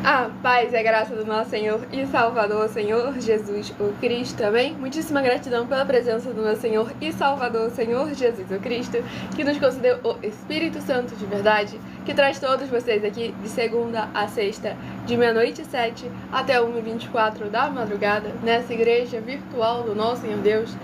A paz e a graça do nosso Senhor e Salvador, Senhor Jesus o Cristo, amém? Muitíssima gratidão pela presença do nosso Senhor e Salvador, Senhor Jesus o Cristo, que nos concedeu o Espírito Santo de verdade, que traz todos vocês aqui de segunda a sexta, de meia-noite e 7 até 1h24 da madrugada, nessa igreja virtual do nosso Senhor Deus,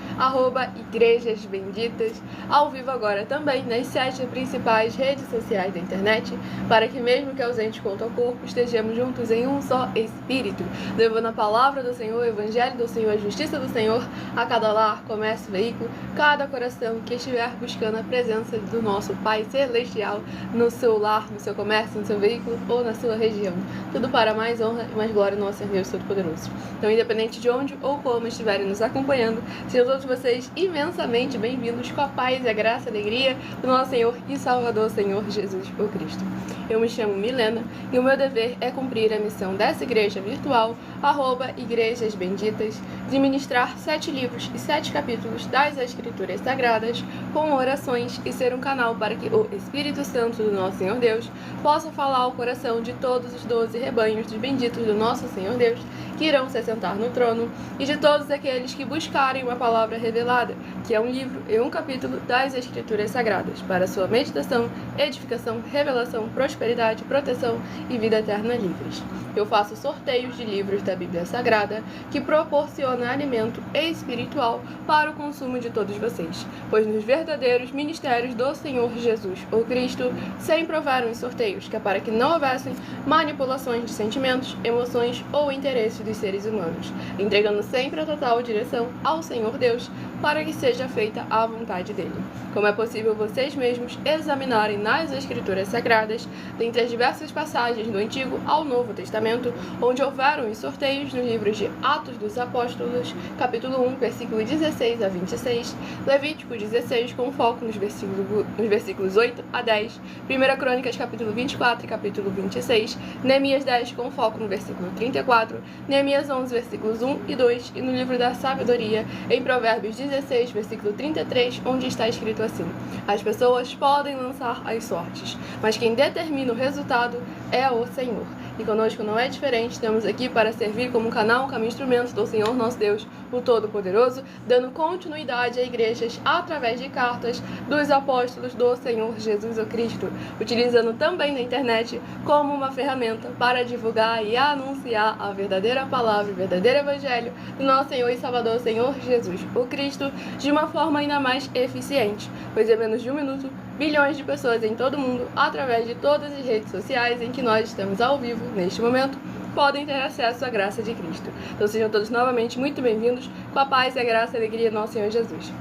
@Igrejas Benditas, ao vivo agora também nas 7 principais redes sociais da internet, para que mesmo que ausente quanto ao corpo, estejamos juntos em um só Espírito, levando a palavra do Senhor, o Evangelho do Senhor, a justiça do Senhor a cada lar, comércio, veículo, cada coração que estiver buscando a presença do nosso Pai Celestial no seu lar, no seu comércio, no seu veículo ou na sua região. Tudo para mais honra e mais glória do nosso Senhor Deus Todo-Poderoso. Então, independente de onde ou como estiverem nos acompanhando, sejam todos vocês imensamente bem-vindos com a paz, a graça e a alegria do nosso Senhor e Salvador, Senhor Jesus o Cristo. Eu me chamo Milena e o meu dever é cumprir a missão dessa igreja virtual, @Igrejas Benditas, de ministrar 7 livros e 7 capítulos das Escrituras Sagradas com orações e ser um canal para que o Espírito Santo do nosso Senhor Deus possa falar ao coração de todos os 12 rebanhos dos benditos do nosso Senhor Deus que irão se assentar no trono e de todos aqueles que buscarem uma palavra revelada, que é um livro e um capítulo das Escrituras Sagradas, para sua meditação, edificação, revelação, prosperidade, proteção e vida eterna livres. Eu faço sorteios de livros da Bíblia Sagrada que proporciona alimento espiritual para o consumo de todos vocês, pois nos verdadeiros ministérios do Senhor Jesus, o Cristo, sempre houveram os sorteios, que é para que não houvessem manipulações de sentimentos, emoções ou interesses dos seres humanos, entregando sempre a total direção ao Senhor Deus para que seja feita a vontade dele. Como é possível vocês mesmos examinarem nas Escrituras Sagradas, dentre as diversas passagens do Antigo ao Novo Testamento, onde houveram os sorteios nos livros de Atos dos Apóstolos, capítulo 1, versículo 16 a 26, Levítico 16, com foco nos versículos 8 a 10, 1 Crônicas, capítulo 24 e capítulo 26, Neemias 10, com foco no versículo 34, Neemias 11, versículos 1 e 2, e no livro da Sabedoria, em Provérbios 16, versículo 33, onde está escrito assim: as pessoas podem lançar as sortes, mas quem determina o resultado é o Senhor. E conosco não é diferente, estamos aqui para servir como um canal, como instrumento do Senhor nosso Deus, o Todo-Poderoso, dando continuidade a igrejas através de cartas dos apóstolos do Senhor Jesus o Cristo, utilizando também na internet como uma ferramenta para divulgar e anunciar a verdadeira palavra, o verdadeiro evangelho do nosso Senhor e Salvador, Senhor Jesus o Cristo, de uma forma ainda mais eficiente, pois em menos de 1 minuto, bilhões de pessoas em todo o mundo, através de todas as redes sociais em que nós estamos ao vivo neste momento, podem ter acesso à graça de Cristo. Então sejam todos novamente muito bem-vindos com a paz e a graça e a alegria do nosso Senhor Jesus.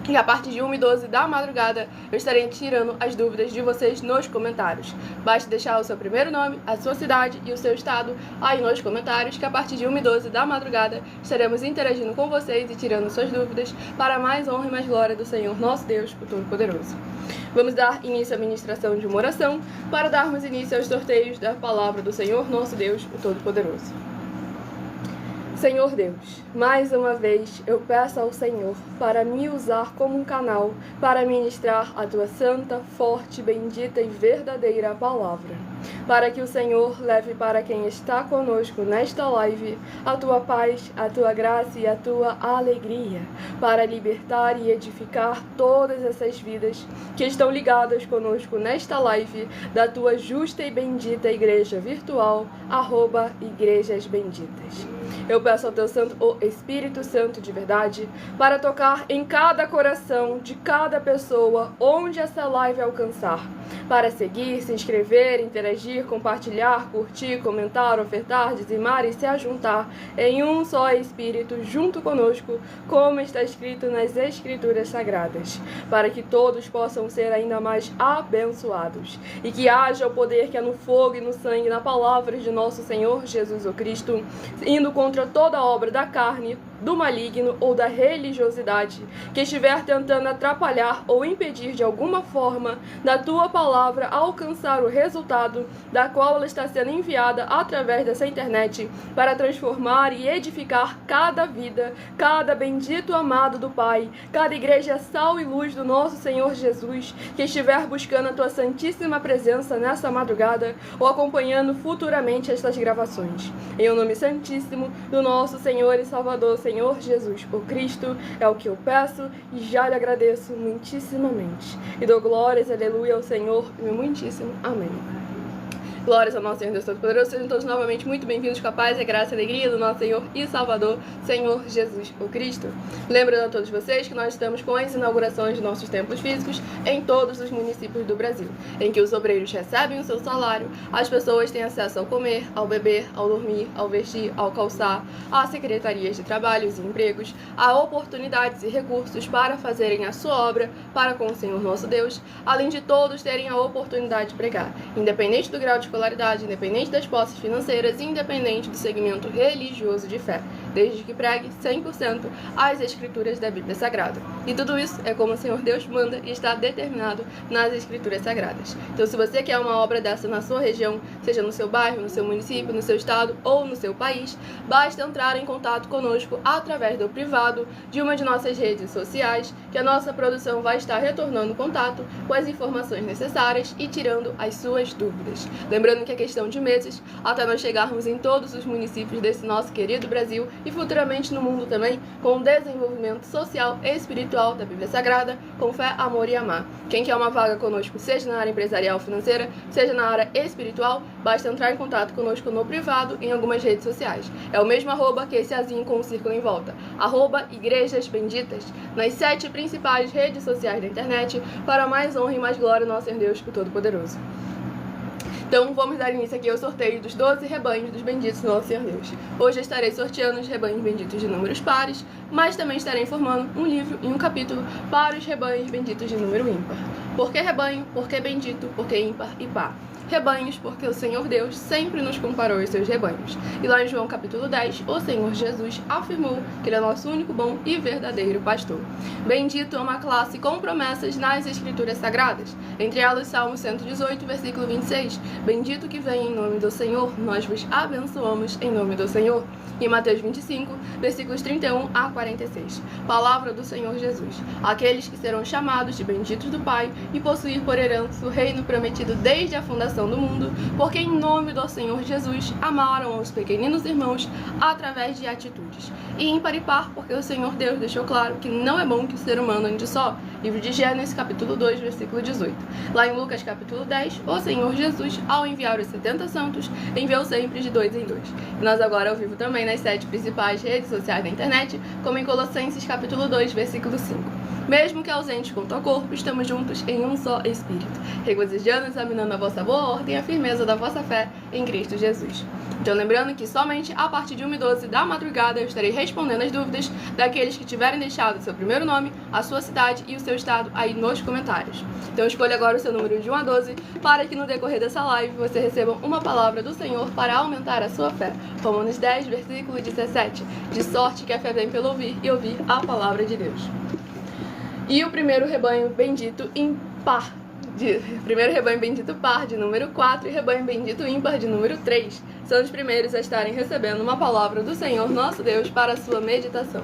E a partir de 1h12 da madrugada, eu estarei tirando as dúvidas de vocês nos comentários. Basta deixar o seu primeiro nome, a sua cidade e o seu estado aí nos comentários, que a partir de 1h12 da madrugada estaremos interagindo com vocês e tirando suas dúvidas para mais honra e mais glória do Senhor nosso Deus, o Todo-Poderoso. Vamos dar início à ministração de uma oração para darmos início aos sorteios da palavra do Senhor nosso Deus, o Todo-Poderoso. Senhor Deus, mais uma vez eu peço ao Senhor para me usar como um canal para ministrar a tua santa, forte, bendita e verdadeira palavra, para que o Senhor leve para quem está conosco nesta live a tua paz, a tua graça e a tua alegria, para libertar e edificar todas essas vidas que estão ligadas conosco nesta live da tua justa e bendita igreja virtual, @Igrejas Benditas. Eu peço ao teu santo, o Espírito Santo de verdade, para tocar em cada coração de cada pessoa onde essa live alcançar, para seguir, se inscrever, interagir, compartilhar, curtir, comentar, ofertar, dizimar e se ajuntar em um só Espírito junto conosco, como está escrito nas Escrituras Sagradas, para que todos possam ser ainda mais abençoados e que haja o poder que é no fogo e no sangue, na palavra de nosso Senhor Jesus o Cristo, indo contra toda obra da carne do maligno ou da religiosidade que estiver tentando atrapalhar ou impedir de alguma forma da tua palavra alcançar o resultado da qual ela está sendo enviada através dessa internet para transformar e edificar cada vida, cada bendito amado do Pai, cada igreja sal e luz do nosso Senhor Jesus que estiver buscando a tua santíssima presença nessa madrugada ou acompanhando futuramente estas gravações. Em o nome santíssimo do nosso Senhor e Salvador, Senhor Jesus, o Cristo, é o que eu peço e já lhe agradeço muitíssimamente. E dou glórias, aleluia, ao Senhor, meu muitíssimo amém. Glórias ao nosso Senhor Deus Todo-Poderoso. Sejam todos novamente muito bem-vindos com a paz, a graça e a alegria do nosso Senhor e Salvador, Senhor Jesus, o Cristo. Lembrando a todos vocês que nós estamos com as inaugurações de nossos templos físicos em todos os municípios do Brasil, em que os obreiros recebem o seu salário, as pessoas têm acesso ao comer, ao beber, ao dormir, ao vestir, ao calçar, às secretarias de trabalhos e empregos, a oportunidades e recursos para fazerem a sua obra para com o Senhor nosso Deus, além de todos terem a oportunidade de pregar, independente do grau de escolaridade, independente das posses financeiras, independente do segmento religioso de fé, desde que pregue 100% as escrituras da Bíblia Sagrada. E tudo isso é como o Senhor Deus manda e está determinado nas escrituras sagradas. Então, se você quer uma obra dessa na sua região, seja no seu bairro, no seu município, no seu estado ou no seu país, basta entrar em contato conosco através do privado de uma de nossas redes sociais, que a nossa produção vai estar retornando contato com as informações necessárias e tirando as suas dúvidas. Lembrando que é questão de meses até nós chegarmos em todos os municípios desse nosso querido Brasil e futuramente no mundo também, com o desenvolvimento social e espiritual da Bíblia Sagrada, com fé, amor e amar. Quem quer uma vaga conosco, seja na área empresarial financeira, seja na área espiritual, basta entrar em contato conosco no privado em algumas redes sociais. É o mesmo arroba que esse azinho com um círculo em volta. Arroba Igrejas Benditas, nas 7 principais redes sociais da internet, para mais honra e mais glória ao nosso Senhor Deus, o Todo-Poderoso. Então, vamos dar início aqui ao sorteio dos 12 rebanhos dos benditos do nosso Senhor Deus. Hoje eu estarei sorteando os rebanhos benditos de números pares, mas também estarei informando um livro e um capítulo para os rebanhos benditos de número ímpar. Por que rebanho? Por que bendito? Por que ímpar e par? Rebanhos, porque o Senhor Deus sempre nos comparou aos seus rebanhos. E lá em João capítulo 10, o Senhor Jesus afirmou que Ele é nosso único bom e verdadeiro pastor. Bendito é uma classe com promessas nas Escrituras Sagradas. Entre elas, Salmo 118, versículo 26. Bendito que vem em nome do Senhor, nós vos abençoamos em nome do Senhor. E Mateus 25, versículos 31 a 46. Palavra do Senhor Jesus. Aqueles que serão chamados de benditos do Pai e possuir por herança o reino prometido desde a fundação do mundo, porque em nome do Senhor Jesus amaram os pequeninos irmãos através de atitudes. E ímpar e par, porque o Senhor Deus deixou claro que não é bom que o ser humano ande só. Livro de Gênesis, capítulo 2, versículo 18. Lá em Lucas, capítulo 10, o Senhor Jesus, ao enviar os 70 santos, enviou sempre de 2 em 2. E nós agora ao vivo também nas 7 principais redes sociais da internet, como em Colossenses, capítulo 2, versículo 5. Mesmo que ausentes quanto ao corpo, estamos juntos em um só Espírito, regozijando e examinando a vossa boa ordem e a firmeza da vossa fé em Cristo Jesus. Então, lembrando que somente a partir de 1h12 da madrugada eu estarei respondendo as dúvidas daqueles que tiverem deixado seu primeiro nome, a sua cidade e o seu estado aí nos comentários. Então, escolha agora o seu número de 1 a 12 para que no decorrer dessa live você receba uma palavra do Senhor para aumentar a sua fé. Romanos 10, versículo 17. De sorte que a fé vem pelo ouvir e ouvir a palavra de Deus. E o primeiro rebanho bendito impar, primeiro rebanho bendito par de número 4 e rebanho bendito ímpar de número 3 são os primeiros a estarem recebendo uma palavra do Senhor nosso Deus para a sua meditação.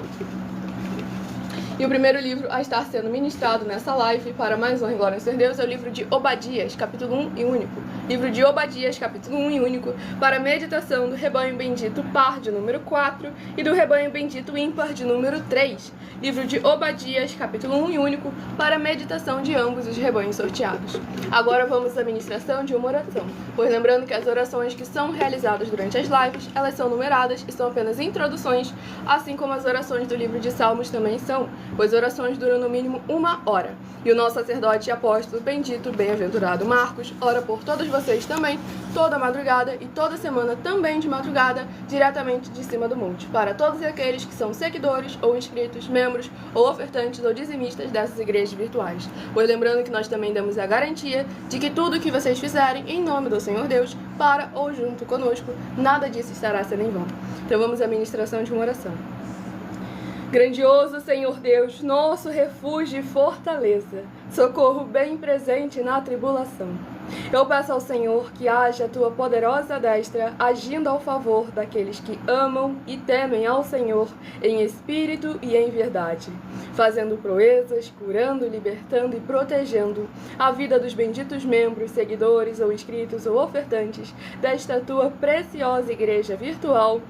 E o primeiro livro a estar sendo ministrado nessa live, para mais honra e glória ao Senhor Deus, é o livro de Obadias, capítulo 1 e único. Livro de Obadias, capítulo 1 e único, para a meditação do rebanho bendito par de número 4 e do rebanho bendito ímpar de número 3. Livro de Obadias, capítulo 1 e único, para a meditação de ambos os rebanhos sorteados. Agora vamos à ministração de uma oração, pois lembrando que as orações que são realizadas durante as lives, elas são numeradas e são apenas introduções, assim como as orações do livro de Salmos também são, pois orações duram no mínimo 1 hora. E o nosso sacerdote e apóstolo bendito, bem-aventurado Marcos, ora por todos vocês também, toda madrugada e toda semana também de madrugada, diretamente de cima do monte, para todos aqueles que são seguidores ou inscritos, membros ou ofertantes ou dizimistas dessas igrejas virtuais. Pois lembrando que nós também damos a garantia de que tudo o que vocês fizerem em nome do Senhor Deus, para ou junto conosco, nada disso estará sendo em vão. Então vamos à ministração de uma oração. Grandioso Senhor Deus, nosso refúgio e fortaleza, socorro bem presente na tribulação. Eu peço ao Senhor que haja a tua poderosa destra agindo ao favor daqueles que amam e temem ao Senhor em espírito e em verdade, fazendo proezas, curando, libertando e protegendo a vida dos benditos membros, seguidores ou inscritos ou ofertantes desta tua preciosa igreja virtual,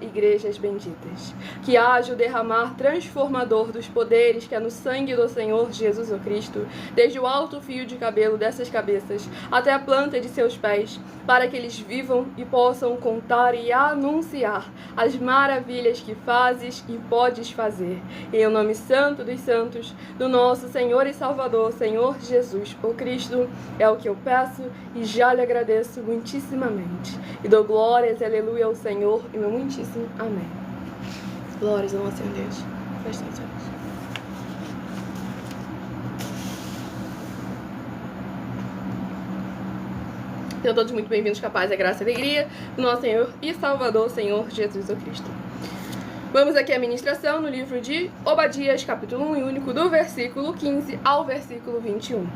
@Igrejas Benditas. Que haja o derramar transformador dos poderes que há no sangue do Senhor Jesus o Cristo, desde o alto fio de cabelo dessas cabeças até a planta de seus pés, para que eles vivam e possam contar e anunciar as maravilhas que fazes e podes fazer. Em o nome santo dos santos, do nosso Senhor e Salvador, Senhor Jesus o Cristo, é o que eu peço e já lhe agradeço muitíssimamente. E dou glórias e aleluia ao Senhor e meu muitíssimo amém. Glórias ao nosso Senhor Deus. Feche os olhos. Sejam todos muito bem-vindos, capaz da graça e alegria do nosso Senhor e Salvador, Senhor Jesus o Cristo. Vamos aqui à ministração no livro de Obadias, capítulo 1 e único, do versículo 15 ao versículo 21.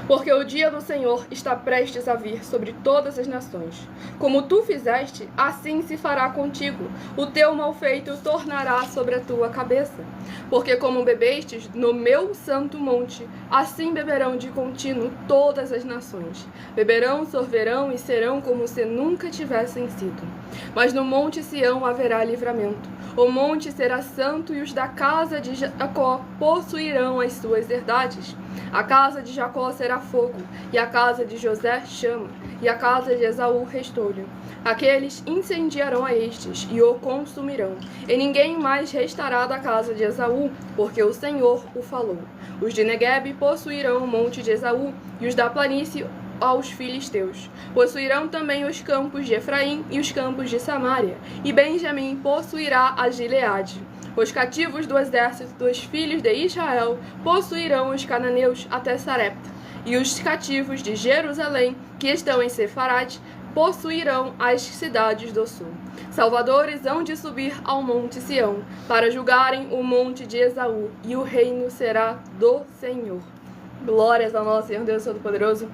Porque o dia do Senhor está prestes a vir sobre todas as nações. Como tu fizeste, assim se fará contigo. O teu malfeito tornará sobre a tua cabeça. Porque como bebestes no meu santo monte, assim beberão de contínuo todas as nações. Beberão, sorverão e serão como se nunca tivessem sido. Mas no monte Sião haverá livramento. O monte será santo e os da casa de Jacó possuirão as suas herdades. A casa de Jacó será fogo, e a casa de José chama, e a casa de Esaú restolho. Aqueles incendiarão a estes, e o consumirão, e ninguém mais restará da casa de Esaú, porque o Senhor o falou. Os de Neguebe possuirão o monte de Esaú, e os da planície aos filisteus. Possuirão também os campos de Efraim e os campos de Samaria, e Benjamim possuirá a Gileade. Os cativos do exército dos filhos de Israel possuirão os cananeus até Sarepta, e os cativos de Jerusalém, que estão em Sefarade, possuirão as cidades do sul. Salvadores hão de subir ao monte Sião, para julgarem o monte de Esaú, e o reino será do Senhor. Glórias ao nosso Senhor Deus Todo-Poderoso.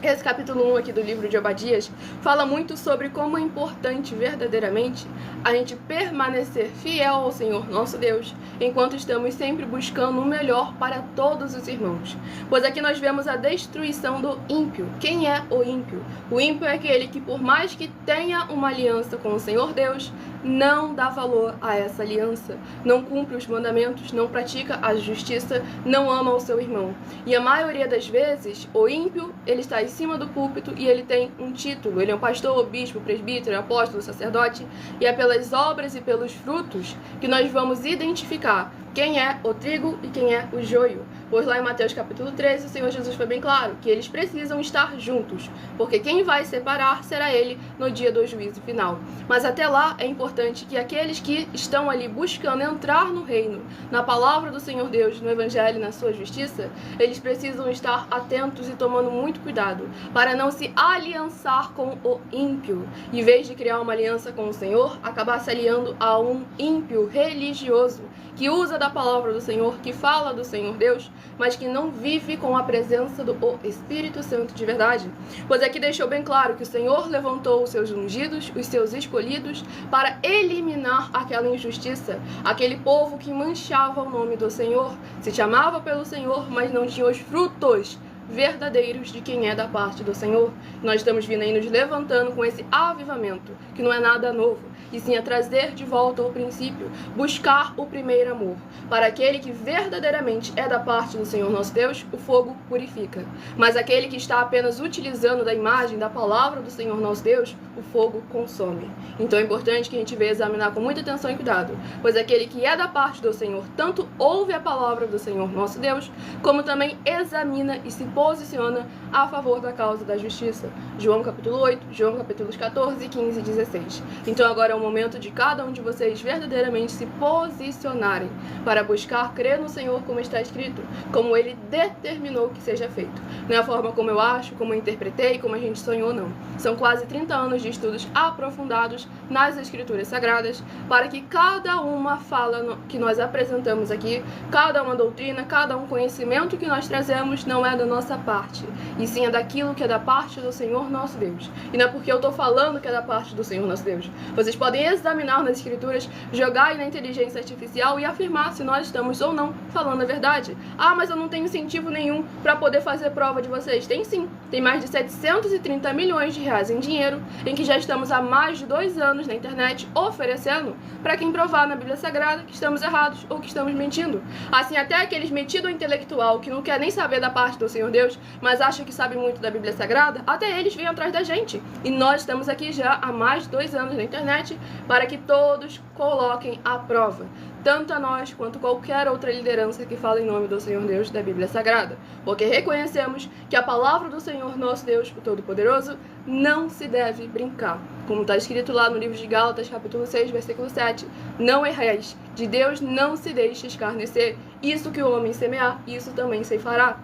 Esse capítulo 1 aqui do livro de Obadias fala muito sobre como é importante verdadeiramente a gente permanecer fiel ao Senhor nosso Deus, enquanto estamos sempre buscando o melhor para todos os irmãos. Pois aqui nós vemos a destruição do ímpio. Quem é o ímpio? O ímpio é aquele que, por mais que tenha uma aliança com o Senhor Deus, não dá valor a essa aliança, não cumpre os mandamentos, não pratica a justiça, não ama o seu irmão. E a maioria das vezes, o ímpio, ele está em cima do púlpito e ele tem um título, ele é um pastor, bispo, presbítero, apóstolo, sacerdote, e é pelas obras e pelos frutos que nós vamos identificar quem é o trigo e quem é o joio. Pois lá em Mateus capítulo 13, o Senhor Jesus foi bem claro que eles precisam estar juntos, porque quem vai separar será ele no dia do juízo final. Mas até lá é importante que aqueles que estão ali buscando entrar no reino, na palavra do Senhor Deus, no evangelho e na sua justiça, eles precisam estar atentos e tomando muito cuidado para não se aliançar com o ímpio. Em vez de criar uma aliança com o Senhor, acabar se aliando a um ímpio religioso que usa da palavra do Senhor, que fala do Senhor Deus, mas que não vive com a presença do Espírito Santo de verdade. Pois aqui deixou bem claro que o Senhor levantou os seus ungidos, os seus escolhidos, para eliminar aquela injustiça, aquele povo que manchava o nome do Senhor, se chamava pelo Senhor, mas não tinha os frutos verdadeiros de quem é da parte do Senhor. Nós estamos vindo aí nos levantando com esse avivamento, que não é nada novo, e sim a trazer de volta ao princípio, buscar o primeiro amor. Para aquele que verdadeiramente é da parte do Senhor nosso Deus, o fogo purifica. Mas aquele que está apenas utilizando da imagem, da palavra do Senhor nosso Deus, o fogo consome. Então é importante que a gente venha examinar com muita atenção e cuidado, pois aquele que é da parte do Senhor, tanto ouve a palavra do Senhor nosso Deus, como também examina e se posiciona a favor da causa da justiça. João capítulo 8, João capítulos 14, 15 e 16. Então agora é o momento de cada um de vocês verdadeiramente se posicionarem para buscar crer no Senhor como está escrito, como Ele determinou que seja feito. Não é a forma como eu acho, como eu interpretei, como a gente sonhou, não. São quase 30 anos de estudos aprofundados nas Escrituras Sagradas para que cada uma fala que nós apresentamos aqui, cada uma doutrina, cada um conhecimento que nós trazemos não é da nossa parte, e sim é daquilo que é da parte do Senhor nosso Deus. E não é porque eu estou falando que é da parte do Senhor nosso Deus. Vocês podem examinar nas Escrituras, jogar aí na inteligência artificial e afirmar se nós estamos ou não falando a verdade. Ah, mas eu não tenho incentivo nenhum para poder fazer prova de vocês. Tem sim. Tem mais de 730 milhões de reais em dinheiro, em que já estamos há mais de 2 anos na internet oferecendo para quem provar na Bíblia Sagrada que estamos errados ou que estamos mentindo. Assim, até aqueles metidos intelectual que não quer nem saber da parte do Senhor Deus, mas acha que sabe muito da Bíblia Sagrada, até eles vêm atrás da gente. E nós estamos aqui já há mais de 2 anos na internet para que todos coloquem à prova, tanto a nós quanto qualquer outra liderança que fala em nome do Senhor Deus da Bíblia Sagrada, porque reconhecemos que a palavra do Senhor nosso Deus, o Todo-Poderoso, não se deve brincar. Como está escrito lá no livro de Gálatas, capítulo 6, versículo 7, não errais, de Deus não se deixe escarnecer, isso que o homem semear, isso também ceifará.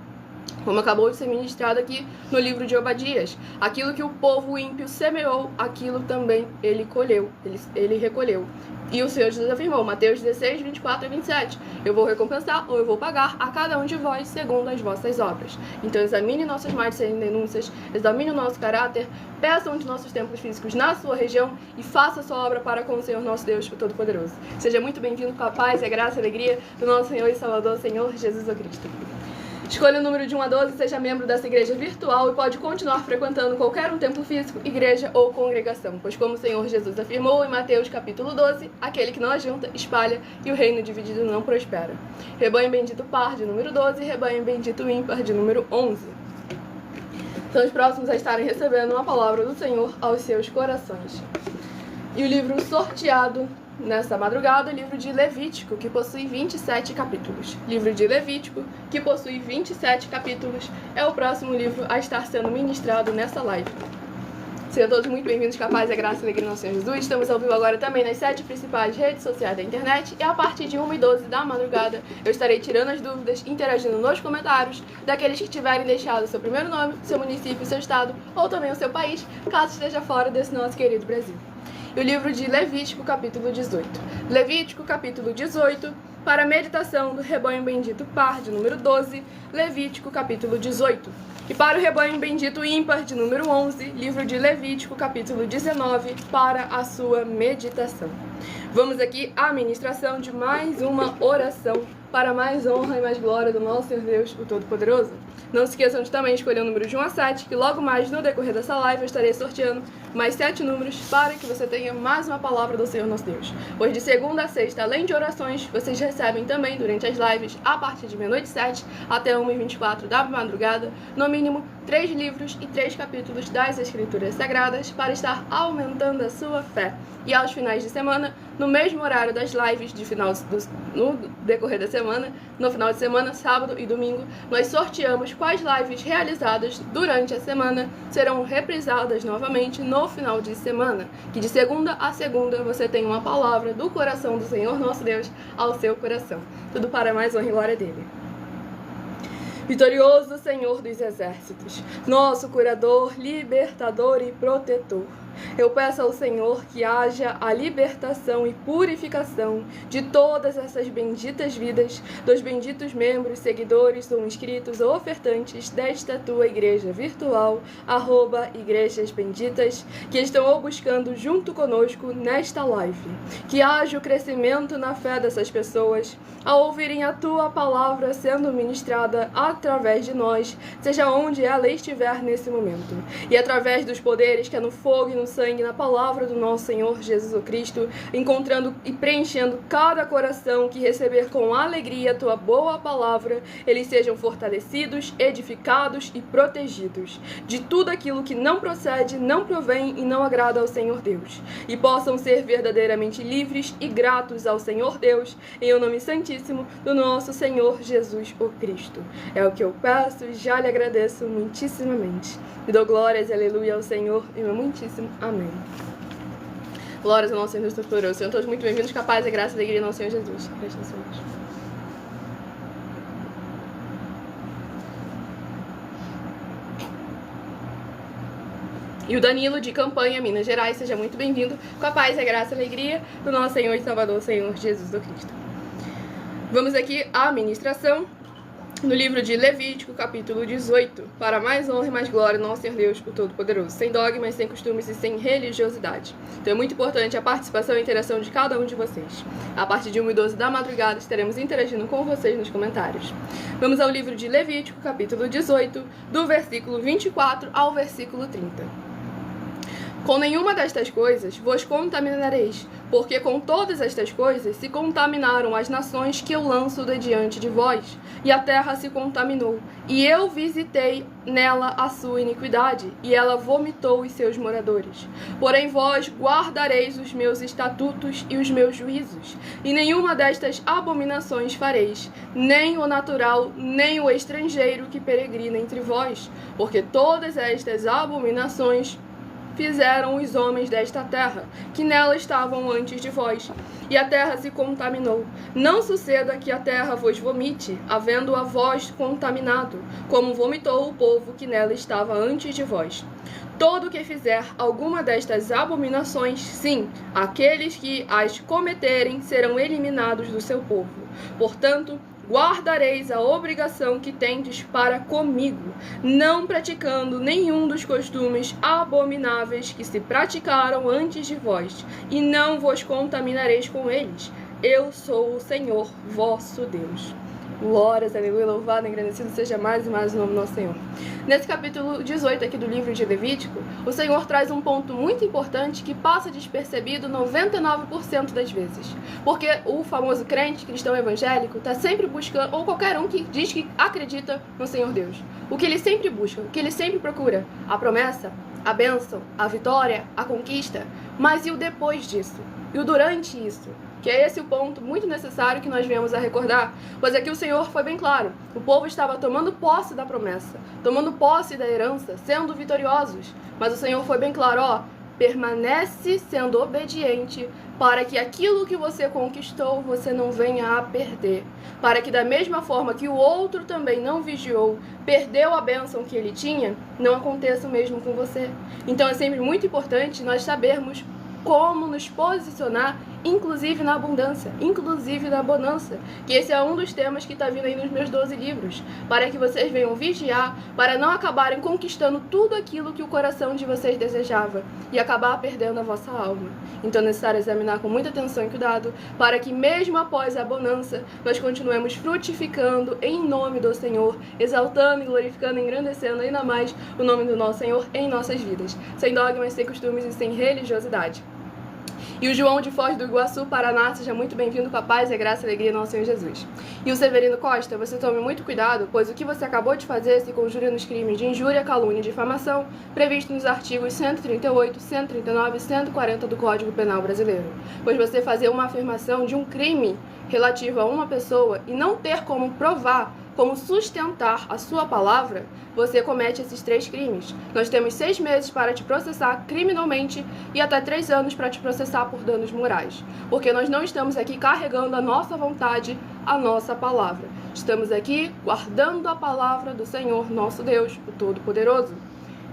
Como acabou de ser ministrado aqui no livro de Obadias, aquilo que o povo ímpio semeou, aquilo também ele colheu, ele recolheu. E o Senhor Jesus afirmou, Mateus 16, 24 e 27, eu vou recompensar ou eu vou pagar a cada um de vós segundo as vossas obras. Então examine nossas mais de 100 denúncias, examine o nosso caráter, peçam de nossos templos físicos na sua região e faça a sua obra para com o Senhor nosso Deus, o Todo-Poderoso. Seja muito bem-vindo com a paz, a graça e a alegria do nosso Senhor e Salvador, Senhor Jesus Cristo. Escolha o número de 1 a 12, seja membro dessa igreja virtual e pode continuar frequentando qualquer um templo físico, igreja ou congregação, pois como o Senhor Jesus afirmou em Mateus capítulo 12, aquele que não ajunta, espalha e o reino dividido não prospera. Rebanho bendito par de número 12, rebanho bendito ímpar de número 11. São os próximos a estarem recebendo uma palavra do Senhor aos seus corações. E o livro sorteado nesta madrugada, o livro de Levítico, que possui 27 capítulos. Livro de Levítico, que possui 27 capítulos, é o próximo livro a estar sendo ministrado nessa live. Sejam todos muito bem-vindos, capaz a graça e alegria do nosso Senhor Jesus. Estamos ao vivo agora também nas 7 principais redes sociais da internet. E a partir de 1h12 da madrugada, eu estarei tirando as dúvidas, interagindo nos comentários daqueles que tiverem deixado seu primeiro nome, seu município, seu estado ou também o seu país, caso esteja fora desse nosso querido Brasil. E o livro de Levítico, capítulo 18. Levítico, capítulo 18, para a meditação do rebanho bendito par, de número 12, Levítico, capítulo 18. E para o rebanho bendito ímpar, de número 11, livro de Levítico, capítulo 19, para a sua meditação. Vamos aqui à ministração de mais uma oração para mais honra e mais glória do nosso Senhor Deus, o Todo-Poderoso. Não se esqueçam de também escolher o número de 1 a 7, que logo mais no decorrer dessa live eu estarei sorteando mais 7 números para que você tenha mais uma palavra do Senhor nosso Deus. Pois de segunda a sexta, além de orações, vocês recebem também durante as lives, a partir de meia-noite 7 até 1h24 da madrugada, no mínimo 3 livros e 3 capítulos das Escrituras Sagradas para estar aumentando a sua fé. E aos finais de semana, no mesmo horário das lives no decorrer da semana, no final de semana, sábado e domingo, nós sorteamos quais lives realizadas durante a semana serão reprisadas novamente no final de semana, que de segunda a segunda você tem uma palavra do coração do Senhor nosso Deus ao seu coração. Tudo para mais honra e glória dele. Vitorioso Senhor dos exércitos, nosso curador, libertador e protetor, eu peço ao Senhor que haja a libertação e purificação de todas essas benditas vidas, dos benditos membros, seguidores ou inscritos ou ofertantes desta tua igreja virtual, @igrejas benditas, que estão ou buscando junto conosco nesta live. Que haja o crescimento na fé dessas pessoas, ao ouvirem a tua palavra sendo ministrada através de nós, seja onde ela estiver nesse momento, e através dos poderes que é no fogo e no sangue, na palavra do nosso Senhor Jesus Cristo, encontrando e preenchendo cada coração que receber com alegria a tua boa palavra, eles sejam fortalecidos, edificados e protegidos de tudo aquilo que não procede, não provém e não agrada ao Senhor Deus, e possam ser verdadeiramente livres e gratos ao Senhor Deus, em o nome santíssimo do nosso Senhor Jesus o Cristo. É É o que eu peço e já lhe agradeço muitíssimamente. E dou glórias e aleluia ao Senhor e meu muitíssimo amém. Glórias ao nosso Senhor Deus Poderoso. Sejam todos muito bem-vindos, capazes e graça e alegria ao Senhor Jesus. E o Danilo, de Campanha, Minas Gerais, seja muito bem-vindo, com a paz, a graça e a alegria do nosso Senhor e Salvador, Senhor Jesus do Cristo. Vamos aqui à ministração no livro de Levítico, capítulo 18, para mais honra e mais glória do nosso Senhor Deus, o Todo-Poderoso, sem dogmas, sem costumes e sem religiosidade. Então é muito importante a participação e interação de cada um de vocês. A partir de 1h12 da madrugada estaremos interagindo com vocês nos comentários. Vamos ao livro de Levítico, capítulo 18, do versículo 24 ao versículo 30. Com nenhuma destas coisas vos contaminareis, porque com todas estas coisas se contaminaram as nações que eu lanço de diante de vós, e a terra se contaminou, e eu visitei nela a sua iniquidade, e ela vomitou os seus moradores. Porém vós guardareis os meus estatutos e os meus juízos, e nenhuma destas abominações fareis, nem o natural, nem o estrangeiro que peregrina entre vós, porque todas estas abominações fizeram os homens desta terra, que nela estavam antes de vós, e a terra se contaminou. Não suceda que a terra vos vomite, havendo-a vós contaminado, como vomitou o povo que nela estava antes de vós. Todo que fizer alguma destas abominações, sim, aqueles que as cometerem serão eliminados do seu povo. Portanto, guardareis a obrigação que tendes para comigo, não praticando nenhum dos costumes abomináveis que se praticaram antes de vós, e não vos contaminareis com eles. Eu sou o Senhor, vosso Deus. Glórias, aleluia, louvado, engrandecido seja mais e mais o nome do nosso Senhor. Nesse capítulo 18 aqui do livro de Levítico, o Senhor traz um ponto muito importante que passa despercebido 99% das vezes. Porque o famoso crente cristão evangélico está sempre buscando, ou qualquer um que diz que acredita no Senhor Deus, o que ele sempre busca, o que ele sempre procura, a promessa, a bênção, a vitória, a conquista, mas e o depois disso? E o durante isso? Que é esse o ponto muito necessário que nós viemos a recordar, pois aqui o Senhor foi bem claro, o povo estava tomando posse da promessa, tomando posse da herança, sendo vitoriosos, mas o Senhor foi bem claro, ó, permanece sendo obediente, para que aquilo que você conquistou, você não venha a perder, para que da mesma forma que o outro também não vigiou, perdeu a bênção que ele tinha, não aconteça o mesmo com você. Então é sempre muito importante nós sabermos como nos posicionar, inclusive na abundância, inclusive na bonança, que esse é um dos temas que está vindo aí nos meus 12 livros, para que vocês venham vigiar, para não acabarem conquistando tudo aquilo que o coração de vocês desejava e acabar perdendo a vossa alma. Então é necessário examinar com muita atenção e cuidado, para que mesmo após a bonança, nós continuemos frutificando em nome do Senhor, exaltando, glorificando e engrandecendo ainda mais o nome do nosso Senhor em nossas vidas, sem dogmas, sem costumes e sem religiosidade. E o João de Foz do Iguaçu, Paraná, seja muito bem-vindo com a paz e a graça e a alegria do nosso Senhor Jesus. E o Severino Costa, você tome muito cuidado, pois o que você acabou de fazer se conjura nos crimes de injúria, calúnia e difamação, previsto nos artigos 138, 139 e 140 do Código Penal Brasileiro. Pois você fazer uma afirmação de um crime relativo a uma pessoa e não ter como provar, como sustentar a sua palavra, você comete esses 3 crimes. Nós temos 6 meses para te processar criminalmente e até 3 anos para te processar por danos morais. Porque nós não estamos aqui carregando a nossa vontade, a nossa palavra. Estamos aqui guardando a palavra do Senhor, nosso Deus, o Todo-Poderoso.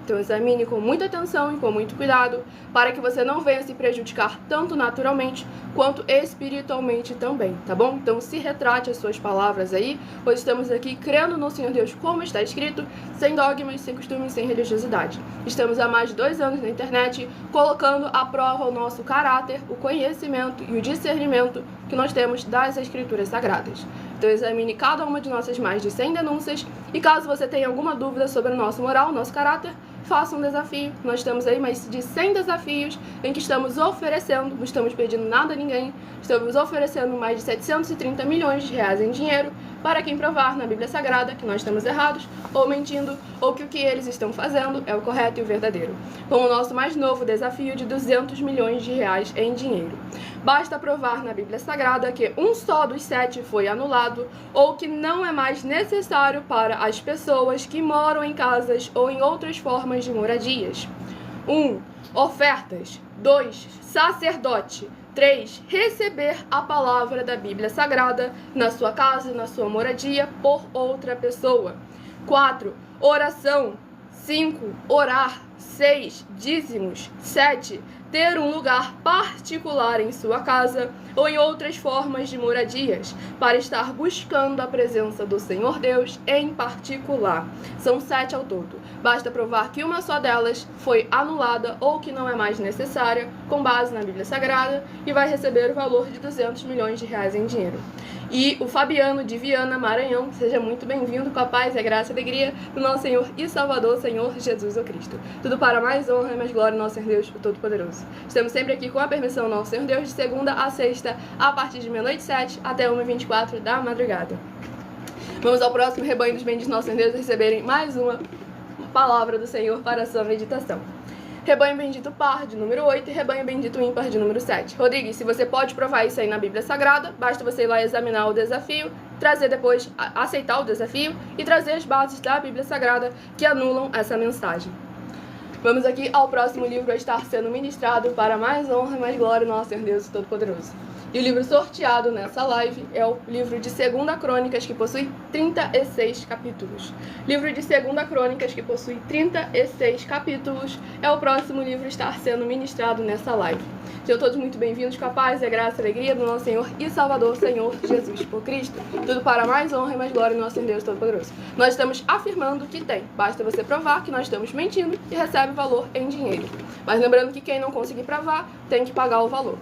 Então examine com muita atenção e com muito cuidado, para que você não venha se prejudicar tanto naturalmente quanto espiritualmente também, tá bom? Então se retrate as suas palavras aí, pois estamos aqui crendo no Senhor Deus como está escrito, sem dogmas, sem costumes, sem religiosidade. Estamos há mais de 2 anos na internet, colocando à prova o nosso caráter, o conhecimento e o discernimento que nós temos das Escrituras Sagradas. Então examine cada uma de nossas mais de 100 denúncias e caso você tenha alguma dúvida sobre o nosso moral, o nosso caráter, faça um desafio. Nós temos aí mais de 100 desafios em que estamos oferecendo, não estamos pedindo nada a ninguém, estamos oferecendo mais de 730 milhões de reais em dinheiro para quem provar na Bíblia Sagrada que nós estamos errados, ou mentindo, ou que o que eles estão fazendo é o correto e o verdadeiro, com o nosso mais novo desafio de 200 milhões de reais em dinheiro. Basta provar na Bíblia Sagrada que um só dos 7 foi anulado, ou que não é mais necessário para as pessoas que moram em casas ou em outras formas de moradias. 1. Ofertas. 2. Sacerdote. 3. Receber a palavra da Bíblia Sagrada na sua casa, na sua moradia, por outra pessoa. 4. Oração. 5. Orar. 6. Dízimos. 7. Ter um lugar particular em sua casa ou em outras formas de moradias, para estar buscando a presença do Senhor Deus em particular. São 7 ao todo. Basta provar que uma só delas foi anulada ou que não é mais necessária, com base na Bíblia Sagrada, e vai receber o valor de 200 milhões de reais em dinheiro. E o Fabiano de Viana, Maranhão, seja muito bem-vindo com a paz e a graça e a alegria do nosso Senhor e Salvador, Senhor Jesus o Cristo. Tudo para mais honra e mais glória ao nosso Senhor Deus, o Todo-Poderoso. Estamos sempre aqui com a permissão do nosso Senhor Deus, de segunda a sexta, a partir de 00h07 até 1h24 da madrugada. Vamos ao próximo rebanho dos benditos nossos Senhor Deus receberem mais uma palavra do Senhor para a sua meditação. Rebanho bendito par, de número 8, e rebanho bendito ímpar, de número 7. Rodrigues, se você pode provar isso aí na Bíblia Sagrada, basta você ir lá examinar o desafio, trazer depois, aceitar o desafio e trazer as bases da Bíblia Sagrada que anulam essa mensagem. Vamos aqui ao próximo livro a estar sendo ministrado para mais honra e mais glória do nosso Senhor Deus Todo-Poderoso. E o livro sorteado nessa live é o livro de 2 Crônicas, que possui 36 capítulos. Livro de 2 Crônicas, que possui 36 capítulos, é o próximo livro a estar sendo ministrado nessa live. Sejam todos muito bem-vindos com a paz, a graça e a alegria do nosso Senhor e Salvador, Senhor Jesus por Cristo. Tudo para mais honra e mais glória do nosso Senhor Deus Todo-Poderoso. Nós estamos afirmando que tem. Basta você provar que nós estamos mentindo e recebe o valor em dinheiro. Mas lembrando que quem não conseguir provar, tem que pagar o valor.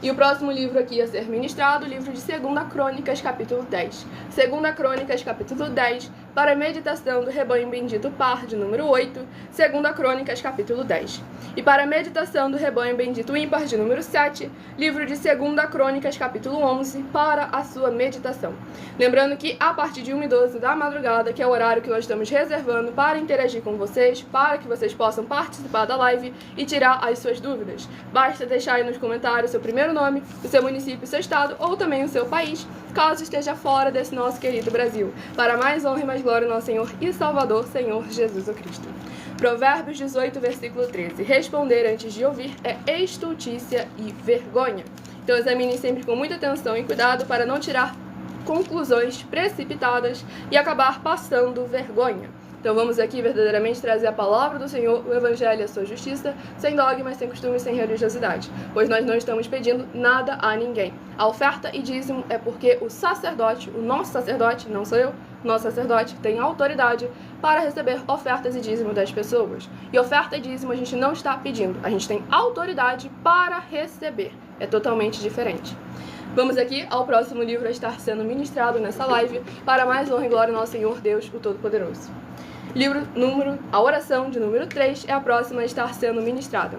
E o próximo livro aqui a ser ministrado, o livro de 2 Crônicas, capítulo 10. 2 Crônicas, capítulo 10, para a meditação do rebanho bendito par, de número 8, 2 Crônicas, capítulo 10. E para a meditação do rebanho bendito ímpar, de número 7, livro de 2 Crônicas, capítulo 11, para a sua meditação. Lembrando que a partir de 1h12 da madrugada, que é o horário que nós estamos reservando para interagir com vocês, para que vocês possam participar da live e tirar as suas dúvidas. Basta deixar aí nos comentários o seu primeiro nome, o seu município, o seu estado ou também o seu país, caso esteja fora desse nosso querido Brasil. Para mais honra e mais glória ao nosso Senhor e Salvador, Senhor Jesus o Cristo. Provérbios 18, versículo 13. Responder antes de ouvir é estultícia e vergonha. Então examine sempre com muita atenção e cuidado para não tirar conclusões precipitadas e acabar passando vergonha. Então vamos aqui verdadeiramente trazer a palavra do Senhor, o Evangelho e a sua justiça, sem dogmas, sem costumes, sem religiosidade, pois nós não estamos pedindo nada a ninguém. A oferta e dízimo é porque o sacerdote, o nosso sacerdote, não sou eu, nosso sacerdote tem autoridade para receber ofertas e dízimo das pessoas. E oferta e dízimo a gente não está pedindo, a gente tem autoridade para receber. É totalmente diferente. Vamos aqui ao próximo livro a estar sendo ministrado nessa live, para mais honra e glória ao nosso Senhor Deus, o Todo-Poderoso. A oração de número 3 é a próxima a estar sendo ministrada.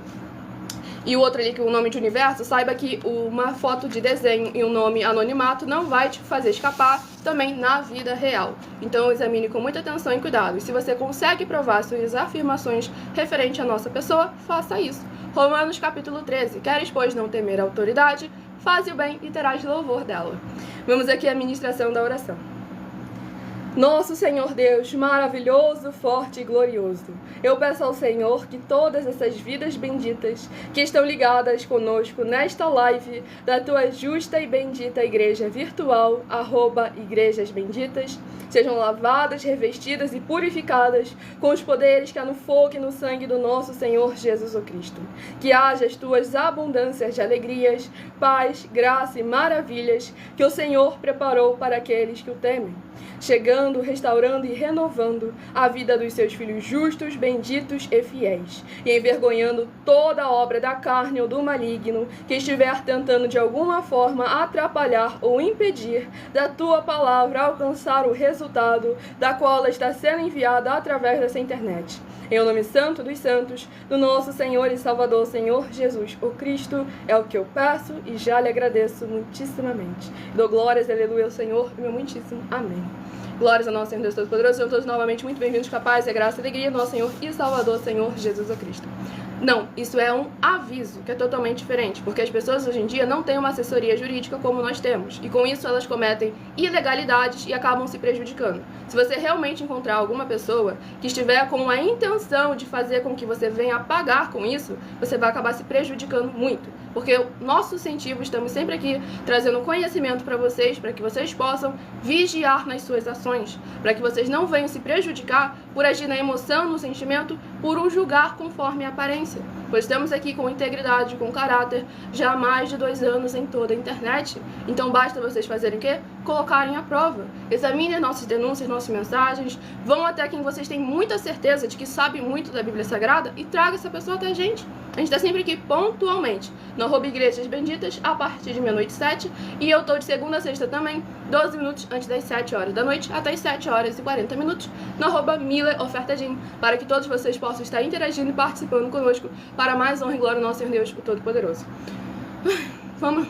E o outro ali, que o nome de universo, saiba que uma foto de desenho e um nome anonimato não vai te fazer escapar também na vida real. Então examine com muita atenção e cuidado. E se você consegue provar suas afirmações referente à nossa pessoa, faça isso. Romanos capítulo 13. Queres, pois, não temer a autoridade? Faze o bem e terás louvor dela. Vamos aqui à ministração da oração. Nosso Senhor Deus, maravilhoso, forte e glorioso, eu peço ao Senhor que todas essas vidas benditas que estão ligadas conosco nesta live da tua justa e bendita igreja virtual, @Igrejas Benditas, sejam lavadas, revestidas e purificadas com os poderes que há no fogo e no sangue do nosso Senhor Jesus o Cristo. Que haja as tuas abundâncias de alegrias, paz, graça e maravilhas que o Senhor preparou para aqueles que o temem. chegando, restaurando e renovando a vida dos seus filhos justos, benditos e fiéis, e envergonhando toda a obra da carne ou do maligno que estiver tentando de alguma forma atrapalhar ou impedir da tua palavra alcançar o resultado da qual ela está sendo enviada através dessa internet. Em o nome santo dos santos, do nosso Senhor e Salvador, Senhor Jesus, o Cristo, é o que eu peço e já lhe agradeço muitíssimamente. Dou glórias, aleluia, ao Senhor, meu muitíssimo amém. Glórias ao nosso Senhor Deus Todo-Poderoso. Sejam todos novamente muito bem-vindos com a paz, a graça e a alegria do nosso Senhor e Salvador, Senhor Jesus, o Cristo. Não, isso é um aviso, que é totalmente diferente, porque as pessoas hoje em dia não têm uma assessoria jurídica como nós temos, e com isso elas cometem ilegalidades e acabam se prejudicando. Se você realmente encontrar alguma pessoa que estiver com a intenção de fazer com que você venha a pagar com isso, você vai acabar se prejudicando muito, porque o nosso incentivo, estamos sempre aqui trazendo conhecimento para que vocês possam vigiar nas suas ações, para que vocês não venham se prejudicar por agir na emoção, no sentimento, por um julgar conforme a aparência. Pois estamos aqui com integridade, com caráter, já há mais de 2 anos em toda a internet. Então basta vocês fazerem o quê? Colocarem à prova. Examinem nossas denúncias, nossas mensagens, vão até quem vocês têm muita certeza de que sabe muito da Bíblia Sagrada e traga essa pessoa até a gente. A gente está sempre aqui pontualmente, no @Igrejas Benditas, a partir de meia-noite 7, e eu estou de segunda a sexta também, 12 minutos antes das 7 horas da noite, até as 7 horas e 40 minutos, no @MillerOfertaGym, para que todos vocês possam estar interagindo e participando conosco, para mais honra e glória ao nosso Senhor Deus, o Todo-Poderoso. Vamos.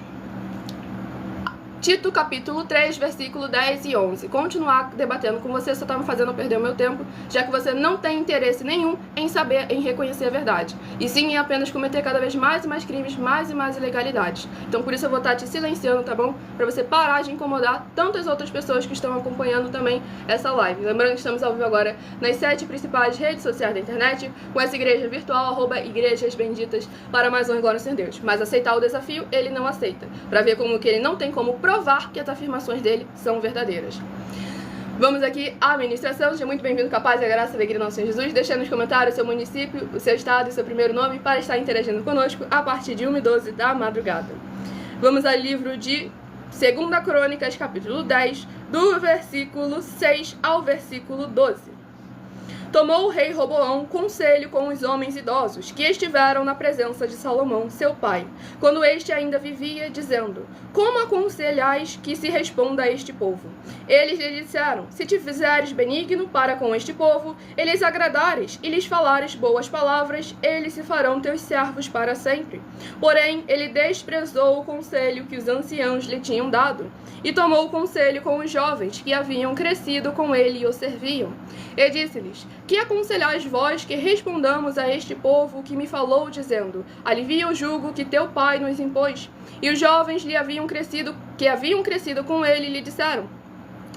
Tito, capítulo 3, versículo 10 e 11. Continuar debatendo com você só está me fazendo perder o meu tempo, já que você não tem interesse nenhum em saber, em reconhecer a verdade. E sim em apenas cometer cada vez mais e mais crimes, mais e mais ilegalidades. Então por isso eu vou estar te silenciando, tá bom? Para você parar de incomodar tantas outras pessoas que estão acompanhando também essa live. Lembrando que estamos ao vivo agora nas 7 principais redes sociais da internet, com essa igreja virtual, @Igrejas Benditas, para mais honra e glória ao Senhor Deus. Mas aceitar o desafio, ele não aceita. Para ver como que ele não tem como provar que as afirmações dele são verdadeiras. Vamos aqui à ministração. Seja muito bem-vindo com a paz e a graça e a alegria do nosso Senhor Jesus. Deixe nos comentários o seu município, o seu estado e o seu primeiro nome para estar interagindo conosco a partir de 1h12 da madrugada. Vamos ao livro de 2 Crônicas, capítulo 10, do versículo 6 ao versículo 12. Tomou o rei Roboão conselho com os homens idosos que estiveram na presença de Salomão, seu pai, quando este ainda vivia, dizendo: Como aconselhais que se responda a este povo? Eles lhe disseram: Se te fizeres benigno para com este povo, e lhes agradares e lhes falares boas palavras, eles se farão teus servos para sempre. Porém, ele desprezou o conselho que os anciãos lhe tinham dado, e tomou o conselho com os jovens que haviam crescido com ele e o serviam. E disse-lhes: Que aconselhais vós que respondamos a este povo que me falou, dizendo: Alivia o jugo que teu pai nos impôs? E os jovens que haviam crescido com ele lhe disseram: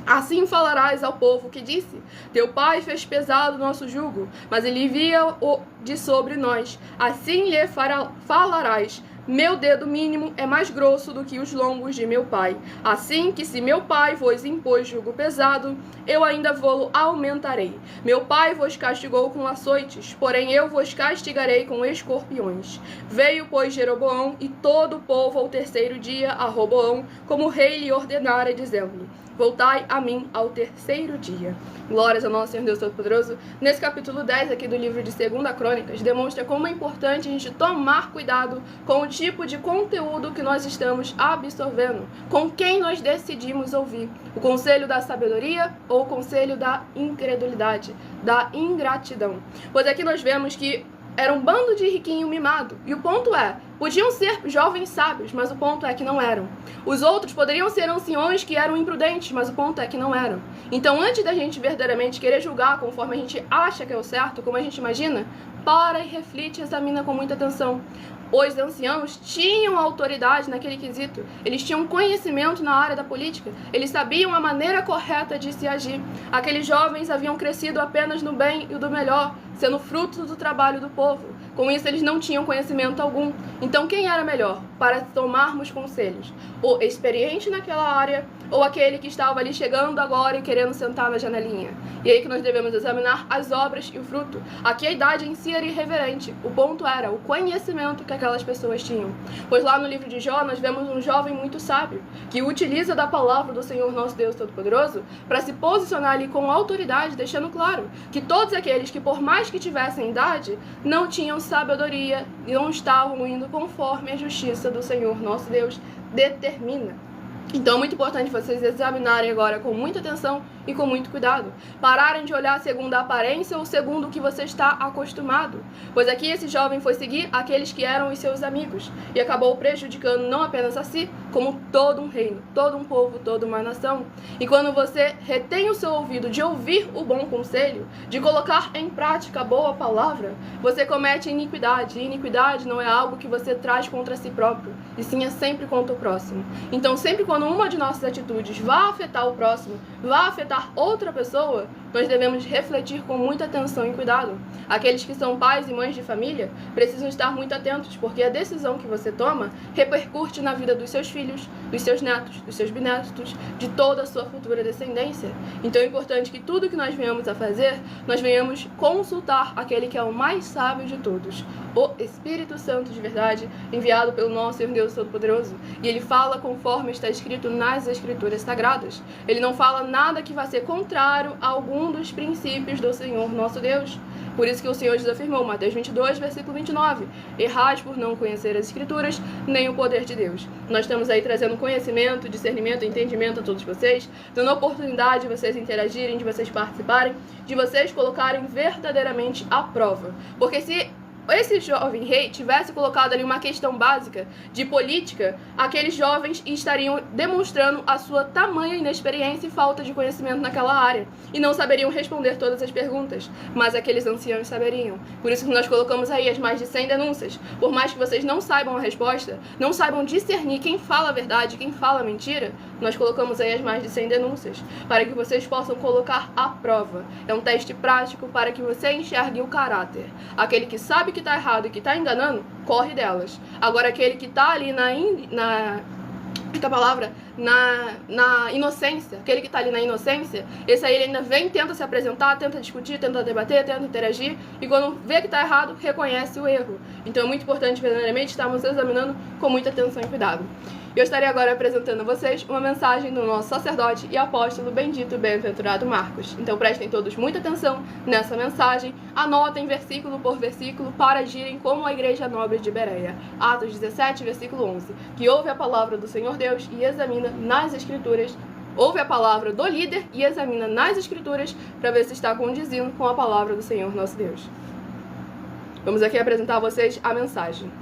Assim falarás ao povo que disse: Teu pai fez pesado o nosso jugo, mas alivia-o de sobre nós. Assim lhe falarás: Meu dedo mínimo é mais grosso do que os lombos de meu pai. Assim que se meu pai vos impôs jugo pesado, eu ainda vou-lo aumentarei. Meu pai vos castigou com açoites, porém eu vos castigarei com escorpiões. Veio, pois, Jeroboão e todo o povo ao 3º dia a Roboão, como o rei lhe ordenara, dizendo: Voltai a mim ao 3º dia. Glórias ao nosso Senhor Deus Todo-Poderoso. Nesse capítulo 10 aqui do livro de 2 Crônicas, demonstra como é importante a gente tomar cuidado com o tipo de conteúdo que nós estamos absorvendo, com quem nós decidimos ouvir. O conselho da sabedoria ou o conselho da incredulidade, da ingratidão. Pois aqui nós vemos que era um bando de riquinho mimado. E o ponto é, podiam ser jovens sábios, mas o ponto é que não eram. Os outros poderiam ser anciões que eram imprudentes, mas o ponto é que não eram. Então, antes da gente verdadeiramente querer julgar conforme a gente acha que é o certo, como a gente imagina, para e reflete e examina com muita atenção. Os anciãos tinham autoridade naquele quesito, eles tinham conhecimento na área da política, eles sabiam a maneira correta de se agir. Aqueles jovens haviam crescido apenas no bem e do melhor, sendo fruto do trabalho do povo. Com isso, eles não tinham conhecimento algum. Então, quem era melhor para tomarmos conselhos? O experiente naquela área ou aquele que estava ali chegando agora e querendo sentar na janelinha? E aí que nós devemos examinar as obras e o fruto. Aqui a idade em si era irreverente. O ponto era o conhecimento que aquelas pessoas tinham. Pois lá no livro de Jó, nós vemos um jovem muito sábio, que utiliza da palavra do Senhor nosso Deus Todo-Poderoso para se posicionar ali com autoridade, deixando claro que todos aqueles que, por mais que tivessem idade, não tinham sabedoria e não estavam indo conforme a justiça do Senhor nosso Deus determina. Então é muito importante vocês examinarem agora com muita atenção e com muito cuidado. Pararem de olhar segundo a aparência ou segundo o que você está acostumado. Pois aqui esse jovem foi seguir aqueles que eram os seus amigos e acabou prejudicando não apenas a si, como todo um reino, todo um povo, toda uma nação. E quando você retém o seu ouvido de ouvir o bom conselho, de colocar em prática a boa palavra, você comete iniquidade. E iniquidade não é algo que você traz contra si próprio, e sim é sempre contra o próximo. Então sempre quando uma de nossas atitudes vai afetar o próximo, vai afetar outra pessoa, nós devemos refletir com muita atenção e cuidado. Aqueles que são pais e mães de família precisam estar muito atentos, porque a decisão que você toma repercute na vida dos seus filhos, dos seus netos, dos seus bisnetos, de toda a sua futura descendência. Então é importante que tudo que nós venhamos a fazer, nós venhamos consultar aquele que é o mais sábio de todos, o Espírito Santo de verdade, enviado pelo nosso Senhor Deus Todo-Poderoso. E ele fala conforme está escrito nas Escrituras Sagradas. Ele não fala nada que vai ser contrário a algum dos princípios do Senhor nosso Deus. Por isso que o Senhor desafirmou, Mateus 22, versículo 29, errais por não conhecer as Escrituras, nem o poder de Deus. Nós estamos aí trazendo conhecimento, discernimento e entendimento a todos vocês, dando oportunidade de vocês interagirem, de vocês participarem, de vocês colocarem verdadeiramente à prova. Porque se esse jovem rei tivesse colocado ali uma questão básica de política, aqueles jovens estariam demonstrando a sua tamanha inexperiência e falta de conhecimento naquela área, e não saberiam responder todas as perguntas, mas aqueles anciãos saberiam. Por isso que nós colocamos aí as mais de 100 denúncias. Por mais que vocês não saibam a resposta, não saibam discernir quem fala a verdade e quem fala a mentira, nós colocamos aí as mais de 100 denúncias, para que vocês possam colocar à prova. É um teste prático para que você enxergue o caráter. Aquele que sabe que está errado e que está enganando, corre delas. Agora aquele que está ali na inocência, aquele que está ali na inocência, esse aí ele ainda vem, tenta se apresentar, tenta discutir, tenta debater, tenta interagir, e quando vê que está errado, reconhece o erro. Então é muito importante, verdadeiramente, estarmos examinando com muita atenção e cuidado. Eu estarei agora apresentando a vocês uma mensagem do nosso sacerdote e apóstolo bendito e bem-aventurado Marcos. Então prestem todos muita atenção nessa mensagem, anotem versículo por versículo para agirem como a igreja nobre de Bereia. Atos 17, versículo 11, que ouve a palavra do Senhor Deus e examina nas Escrituras, ouve a palavra do líder e examina nas Escrituras para ver se está condizendo com a palavra do Senhor nosso Deus. Vamos aqui apresentar a vocês a mensagem.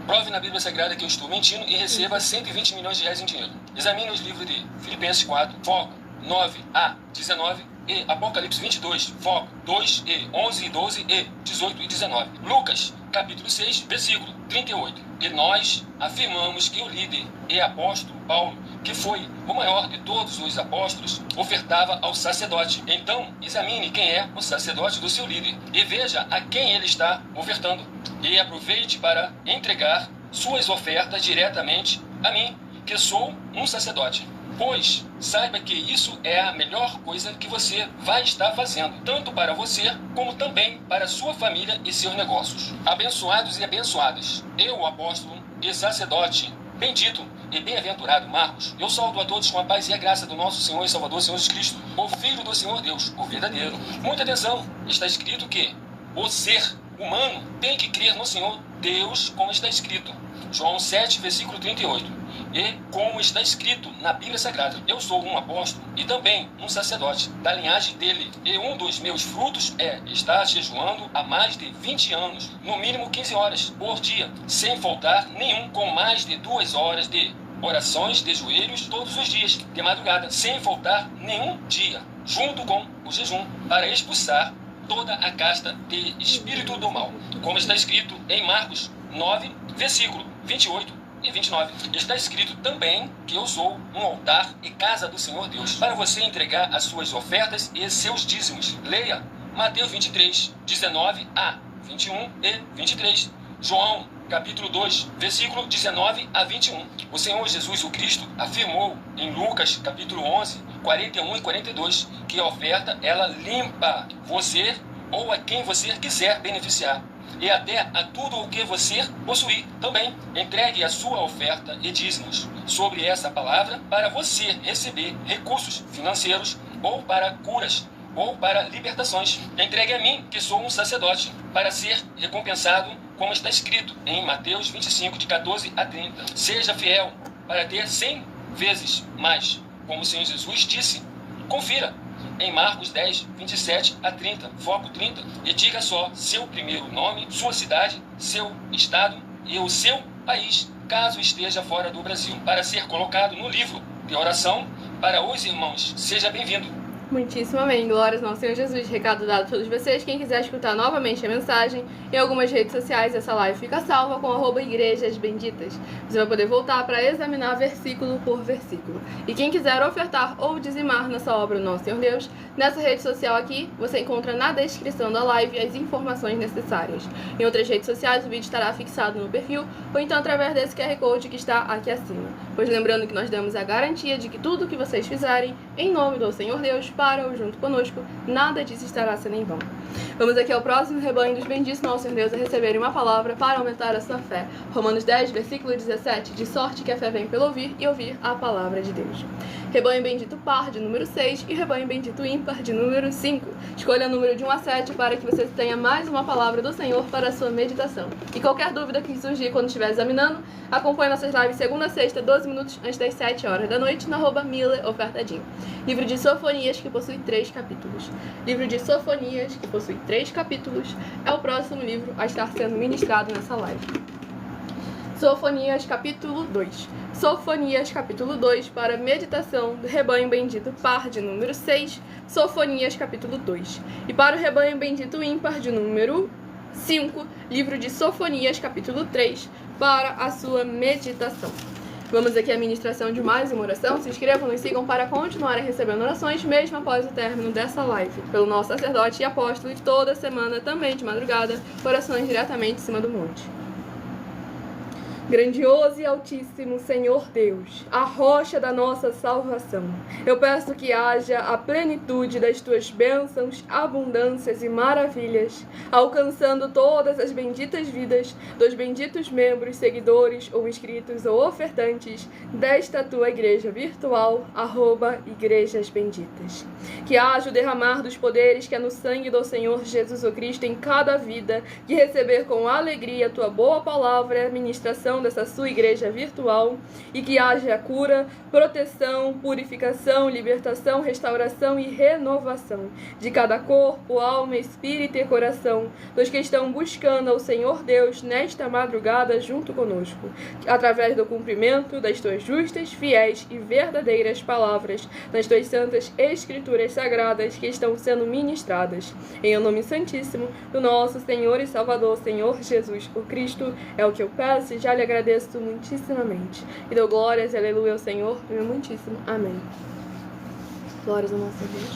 Prove na Bíblia Sagrada que eu estou mentindo e receba 120 milhões de reais em dinheiro. Examine os livros de Filipenses 4, foco 9 a 19 e Apocalipse 22, foco 2 e 11 e 12 e 18 e 19. Lucas, capítulo 6, versículo 38. E nós afirmamos que o líder e apóstolo Paulo, que foi o maior de todos os apóstolos, ofertava ao sacerdote. Então, examine quem é o sacerdote do seu líder e veja a quem ele está ofertando. E aproveite para entregar suas ofertas diretamente a mim, que sou um sacerdote. Pois saiba que isso é a melhor coisa que você vai estar fazendo, tanto para você, como também para sua família e seus negócios. Abençoados e abençoadas, eu, apóstolo e sacerdote, bendito e bem-aventurado Marcos, eu saúdo a todos com a paz e a graça do nosso Senhor e Salvador Jesus Cristo, o Filho do Senhor Deus, o verdadeiro. Muita atenção, está escrito que o ser humano tem que crer no Senhor Deus, como está escrito. João 7, versículo 38. E como está escrito na Bíblia Sagrada, eu sou um apóstolo e também um sacerdote da linhagem dele. E um dos meus frutos é estar jejuando há mais de 20 anos, no mínimo 15 horas por dia, sem faltar nenhum, com mais de 2 horas de orações de joelhos todos os dias, de madrugada, sem faltar nenhum dia, junto com o jejum, para expulsar toda a casta de espírito do mal, como está escrito em Marcos 9, versículo 28 e 29. Está escrito também que eu sou um altar e casa do Senhor Deus, para você entregar as suas ofertas e seus dízimos. Leia Mateus 23, 19 a 21 e 23. João, capítulo 2, versículo 19 a 21. O Senhor Jesus, o Cristo, afirmou em Lucas, capítulo 11, 41 e 42, que a oferta, ela limpa você ou a quem você quiser beneficiar, e até a tudo o que você possuir também. Entregue a sua oferta e dízimos sobre essa palavra para você receber recursos financeiros ou para curas ou para libertações. Entregue a mim, que sou um sacerdote, para ser recompensado, como está escrito em Mateus 25, de 14 a 30. Seja fiel para ter 100 vezes mais, como o Senhor Jesus disse. Confira em Marcos 10, 27 a 30, foco 30, e diga só seu primeiro nome, sua cidade, seu estado e o seu país, caso esteja fora do Brasil, para ser colocado no livro de oração para os irmãos. Seja bem-vindo. Muitíssimo amém. Glórias ao Senhor Jesus. Recado dado a todos vocês. Quem quiser escutar novamente a mensagem, em algumas redes sociais, essa live fica salva com @Igrejas Benditas. Você vai poder voltar para examinar versículo por versículo. E quem quiser ofertar ou dizimar nessa obra do nosso Senhor Deus, nessa rede social aqui, você encontra na descrição da live as informações necessárias. Em outras redes sociais, o vídeo estará fixado no perfil, ou então através desse QR Code que está aqui acima. Pois lembrando que nós damos a garantia de que tudo o que vocês fizerem, em nome do Senhor Deus, para ou junto conosco, nada disso estará sendo em vão. Vamos aqui ao próximo rebanho dos benditos nosso Senhor Deus a receberem uma palavra para aumentar a sua fé. Romanos 10, versículo 17, de sorte que a fé vem pelo ouvir e ouvir a palavra de Deus. Rebanho bendito par, de número 6, e rebanho bendito ímpar, de número 5. Escolha o número de 1 a 7 para que você tenha mais uma palavra do Senhor para a sua meditação. E qualquer dúvida que surgir quando estiver examinando, acompanhe nossas lives segunda a sexta, 12 minutos antes das 7 horas da noite, na @Miller Ofertadinho. Livro de Sofonias, que possui 3 capítulos. Livro de Sofonias, que possui 3 capítulos, é o próximo livro a estar sendo ministrado nessa live. Sofonias, capítulo 2. Sofonias, capítulo 2, para meditação do rebanho bendito par, de número 6. Sofonias, capítulo 2. E para o rebanho bendito ímpar, de número 5, livro de Sofonias, capítulo 3, para a sua meditação. Vamos aqui à ministração de mais uma oração. Se inscrevam e sigam para continuarem recebendo orações, mesmo após o término dessa live, pelo nosso sacerdote e apóstolo, e toda semana, também de madrugada, orações diretamente em cima do monte. Grandioso e altíssimo Senhor Deus, a rocha da nossa salvação, eu peço que haja a plenitude das tuas bênçãos, abundâncias e maravilhas, alcançando todas as benditas vidas dos benditos membros, seguidores ou inscritos ou ofertantes desta tua igreja virtual, @Igrejas Benditas. Que haja o derramar dos poderes que é no sangue do Senhor Jesus o Cristo em cada vida, que receber com alegria a tua boa palavra e a ministração dessa sua igreja virtual, e que haja cura, proteção, purificação, libertação, restauração e renovação de cada corpo, alma, espírito e coração dos que estão buscando ao Senhor Deus nesta madrugada junto conosco, através do cumprimento das tuas justas, fiéis e verdadeiras palavras, das tuas santas escrituras sagradas que estão sendo ministradas. Em o nome santíssimo do nosso Senhor e Salvador, Senhor Jesus o Cristo, é o que eu peço e já lhe agradeço muitíssimamente. E dou glórias e aleluia ao Senhor, meu muitíssimo. Amém. Glórias ao nosso Deus.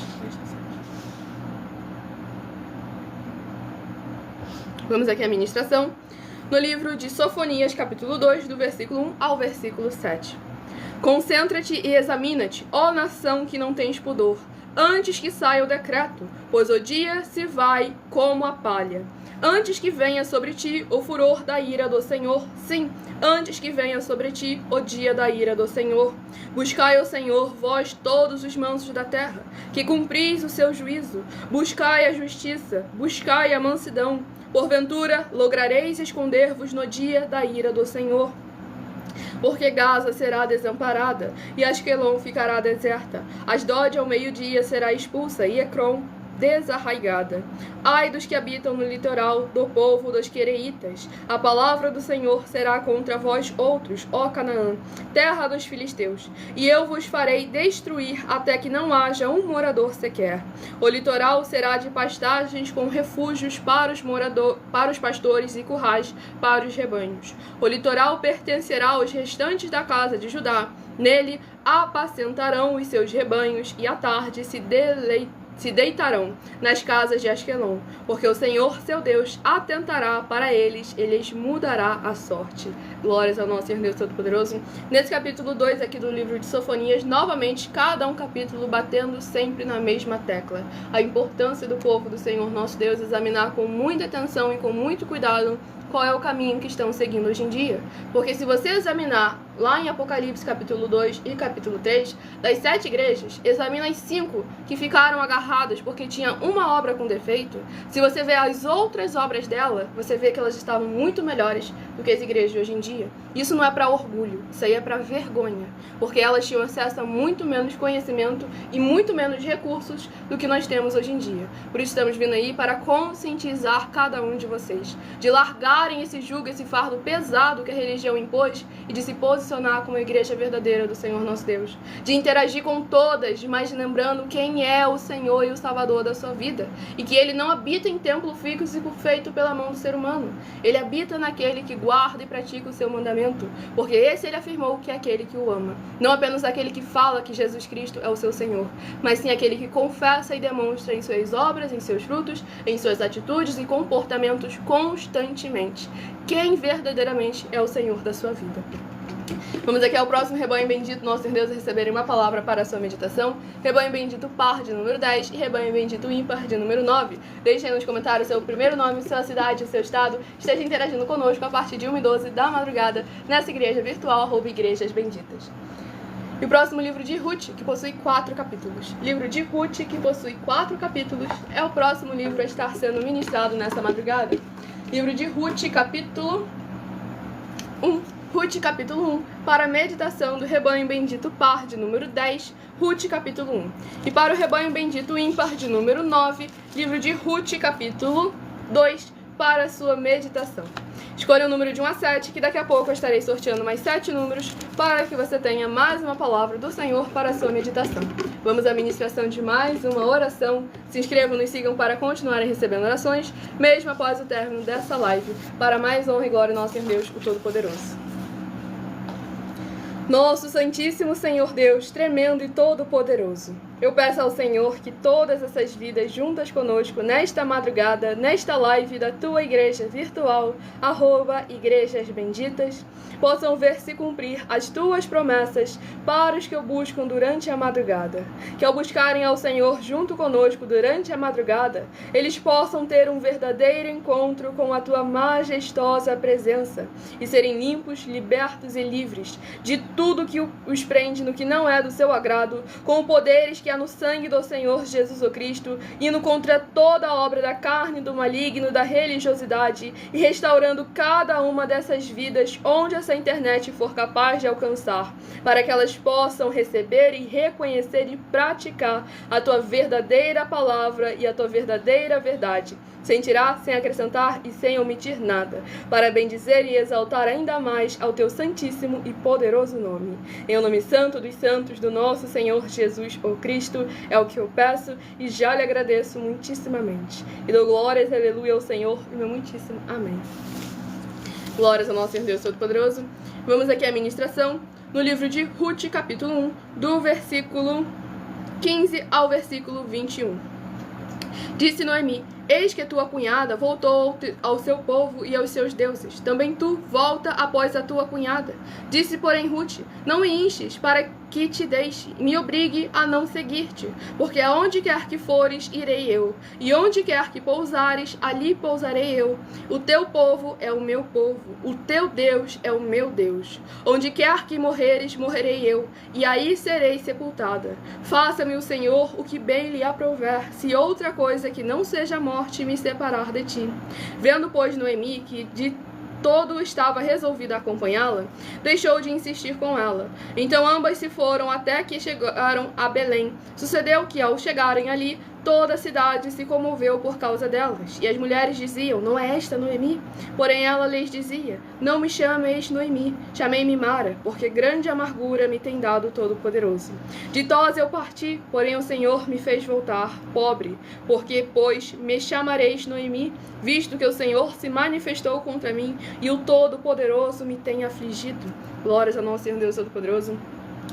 Vamos aqui à ministração no livro de Sofonias, capítulo 2, do versículo 1 ao versículo 7. Concentra-te e examina-te, ó nação que não tens pudor, antes que saia o decreto, pois o dia se vai como a palha. Antes que venha sobre ti o furor da ira do Senhor, sim, antes que venha sobre ti o dia da ira do Senhor. Buscai o Senhor, vós todos os mansos da terra, que cumpris o seu juízo. Buscai a justiça, buscai a mansidão. Porventura, lograreis esconder-vos no dia da ira do Senhor. Porque Gaza será desamparada, e Asquelon ficará deserta. Asdod ao meio-dia será expulsa, e Ecrom desarraigada. Ai dos que habitam no litoral, do povo dos quereitas. A palavra do Senhor será contra vós outros, ó Canaã, terra dos filisteus. E eu vos farei destruir até que não haja um morador sequer. O litoral será de pastagens com refúgios para os pastores e currais para os rebanhos. O litoral pertencerá aos restantes da casa de Judá. Nele apacentarão os seus rebanhos e à tarde se deleitarão se deitarão nas casas de Asquelon, porque o Senhor, seu Deus, atentará para eles, e lhes mudará a sorte. Glórias ao nosso Senhor Deus Todo-Poderoso. Nesse capítulo 2 aqui do livro de Sofonias, novamente, cada um capítulo batendo sempre na mesma tecla. A importância do povo do Senhor nosso Deus examinar com muita atenção e com muito cuidado qual é o caminho que estão seguindo hoje em dia. Porque se você examinar lá em Apocalipse capítulo 2 e capítulo 3, das 7 igrejas, examina as 5 que ficaram agarradas porque tinha uma obra com defeito. Se você vê as outras obras dela, você vê que elas estavam muito melhores do que as igrejas de hoje em dia. Isso não é para orgulho, isso aí é para vergonha, porque elas tinham acesso a muito menos conhecimento e muito menos recursos do que nós temos hoje em dia. Por isso estamos vindo aí para conscientizar cada um de vocês, de largarem esse jugo, esse fardo pesado que a religião impôs e de se posicionar como a igreja verdadeira do Senhor nosso Deus, de interagir com todas, mas lembrando quem é o Senhor e o Salvador da sua vida, e que ele não habita em templo físico feito pela mão do ser humano. Ele habita naquele que guarda e pratica o seu mandamento, porque esse ele afirmou que é aquele que o ama, não apenas aquele que fala que Jesus Cristo é o seu Senhor, mas sim aquele que confessa e demonstra em suas obras, em seus frutos, em suas atitudes e comportamentos constantemente quem verdadeiramente é o Senhor da sua vida. Vamos aqui ao próximo rebanho bendito, nosso Deus, a receberem uma palavra para a sua meditação. Rebanho bendito par de número 10 e rebanho bendito ímpar de número 9. Deixem aí nos comentários seu primeiro nome, sua cidade, o seu estado. Esteja interagindo conosco a partir de 1h12 da madrugada nessa igreja virtual, @igrejas benditas. E o próximo livro de Ruth, que possui 4 capítulos. Livro de Ruth, que possui 4 capítulos, é o próximo livro a estar sendo ministrado nessa madrugada. Livro de Ruth, capítulo 1. Ruth, capítulo 1, para a meditação do rebanho bendito par de número 10, Ruth, capítulo 1. E para o rebanho bendito ímpar de número 9, livro de Ruth, capítulo 2, para a sua meditação. Escolha o número de 1 a 7, que daqui a pouco eu estarei sorteando mais 7 números para que você tenha mais uma palavra do Senhor para a sua meditação. Vamos à ministração de mais uma oração. Se inscrevam, nos sigam para continuarem recebendo orações, mesmo após o término dessa live, para mais honra e glória ao nosso Deus, o Todo-Poderoso. Nosso Santíssimo Senhor Deus, tremendo e todo-poderoso, eu peço ao Senhor que todas essas vidas juntas conosco nesta madrugada, nesta live da tua igreja virtual, @igrejas benditas, possam ver se cumprir as tuas promessas para os que o buscam durante a madrugada. Que ao buscarem ao Senhor junto conosco durante a madrugada, eles possam ter um verdadeiro encontro com a tua majestosa presença e serem limpos, libertos e livres de tudo que os prende no que não é do seu agrado, com poderes que há no sangue do Senhor Jesus o Cristo, indo contra toda a obra da carne, do maligno, da religiosidade e restaurando cada uma dessas vidas onde essa internet for capaz de alcançar, para que elas possam receber e reconhecer e praticar a tua verdadeira palavra e a tua verdadeira verdade, sem tirar, sem acrescentar e sem omitir nada, para bendizer e exaltar ainda mais ao teu santíssimo e poderoso nome. Em o nome santo dos santos do nosso Senhor Jesus, o Cristo, é o que eu peço e já lhe agradeço muitíssimamente. E dou glórias, aleluia, ao Senhor, e meu muitíssimo amém. Glórias ao nosso Senhor Deus Todo-Poderoso. Vamos aqui à ministração no livro de Ruth, capítulo 1, do versículo 15 ao versículo 21. Disse Noemi: eis que a tua cunhada voltou ao seu povo e aos seus deuses. Também tu volta após a tua cunhada. Disse, porém, Ruth: não me enches para que te deixe, me obrigue a não seguir-te, porque aonde quer que fores, irei eu, e onde quer que pousares, ali pousarei eu. O teu povo é o meu povo, o teu Deus é o meu Deus. Onde quer que morreres, morrerei eu, e aí serei sepultada. Faça-me o Senhor o que bem lhe aprouver, se outra coisa que não seja morte me separar de ti. Vendo, pois, Noemi que de todo estava resolvida a acompanhá-la, deixou de insistir com ela. Então ambas se foram até que chegaram a Belém. Sucedeu que, ao chegarem ali, toda a cidade se comoveu por causa delas. E as mulheres diziam: não é esta Noemi? Porém ela lhes dizia: não me chameis Noemi, chamei-me Mara, porque grande amargura me tem dado o Todo-Poderoso. Ditosa eu parti, porém o Senhor me fez voltar, pobre, porque, pois, me chamareis Noemi, visto que o Senhor se manifestou contra mim, e o Todo-Poderoso me tem afligido. Glórias ao nosso Senhor Deus Todo-Poderoso.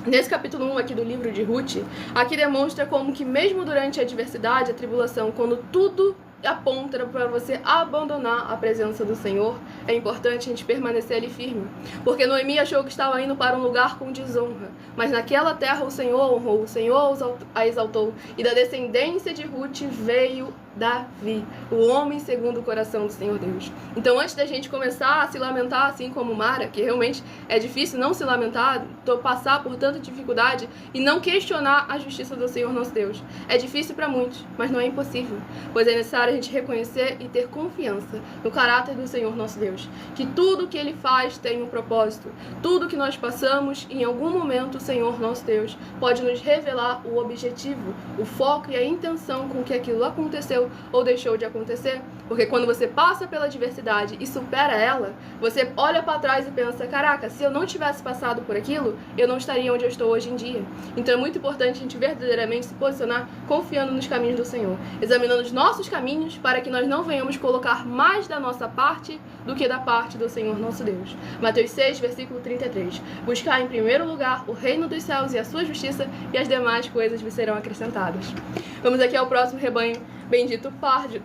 Nesse capítulo 1 aqui do livro de Ruth, aqui demonstra como que mesmo durante a adversidade, a tribulação, quando tudo aponta para você abandonar a presença do Senhor, é importante a gente permanecer ali firme. Porque Noemi achou que estava indo para um lugar com desonra, mas naquela terra o Senhor honrou, o Senhor a exaltou, e da descendência de Ruth veio Davi, o homem segundo o coração do Senhor Deus. Então, antes da gente começar a se lamentar, assim como Mara, que realmente é difícil não se lamentar, passar por tanta dificuldade e não questionar a justiça do Senhor nosso Deus. É difícil para muitos, mas não é impossível, pois é necessário a gente reconhecer e ter confiança no caráter do Senhor nosso Deus, que tudo que Ele faz tem um propósito. Tudo que nós passamos, em algum momento o Senhor nosso Deus pode nos revelar o objetivo, o foco e a intenção com que aquilo aconteceu ou deixou de acontecer, porque quando você passa pela adversidade e supera ela, você olha para trás e pensa, caraca, se eu não tivesse passado por aquilo, eu não estaria onde eu estou hoje em dia. Então é muito importante a gente verdadeiramente se posicionar confiando nos caminhos do Senhor, examinando os nossos caminhos para que nós não venhamos colocar mais da nossa parte do que da parte do Senhor nosso Deus. Mateus 6, versículo 33. Buscar em primeiro lugar o reino dos céus e a sua justiça, e as demais coisas vos serão acrescentadas. Vamos aqui ao próximo rebanho bendito par de...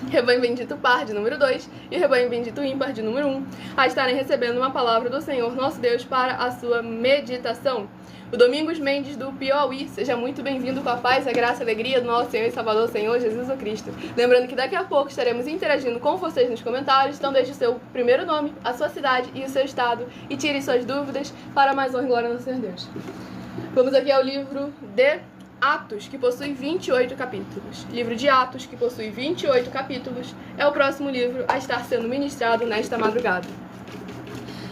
Rebanho bendito par de número 2 e rebanho bendito ímpar de número 1, a estarem recebendo uma palavra do Senhor nosso Deus para a sua meditação. O Domingos Mendes do Piauí, seja muito bem-vindo com a paz, a graça e a alegria do nosso Senhor e Salvador, Senhor Jesus Cristo. Lembrando que daqui a pouco estaremos interagindo com vocês nos comentários, então deixe o seu primeiro nome, a sua cidade e o seu estado e tire suas dúvidas para mais honra e glória no Senhor Deus. Vamos aqui ao livro de Atos, que possui 28 capítulos. Livro de Atos, que possui 28 capítulos, é o próximo livro a estar sendo ministrado nesta madrugada.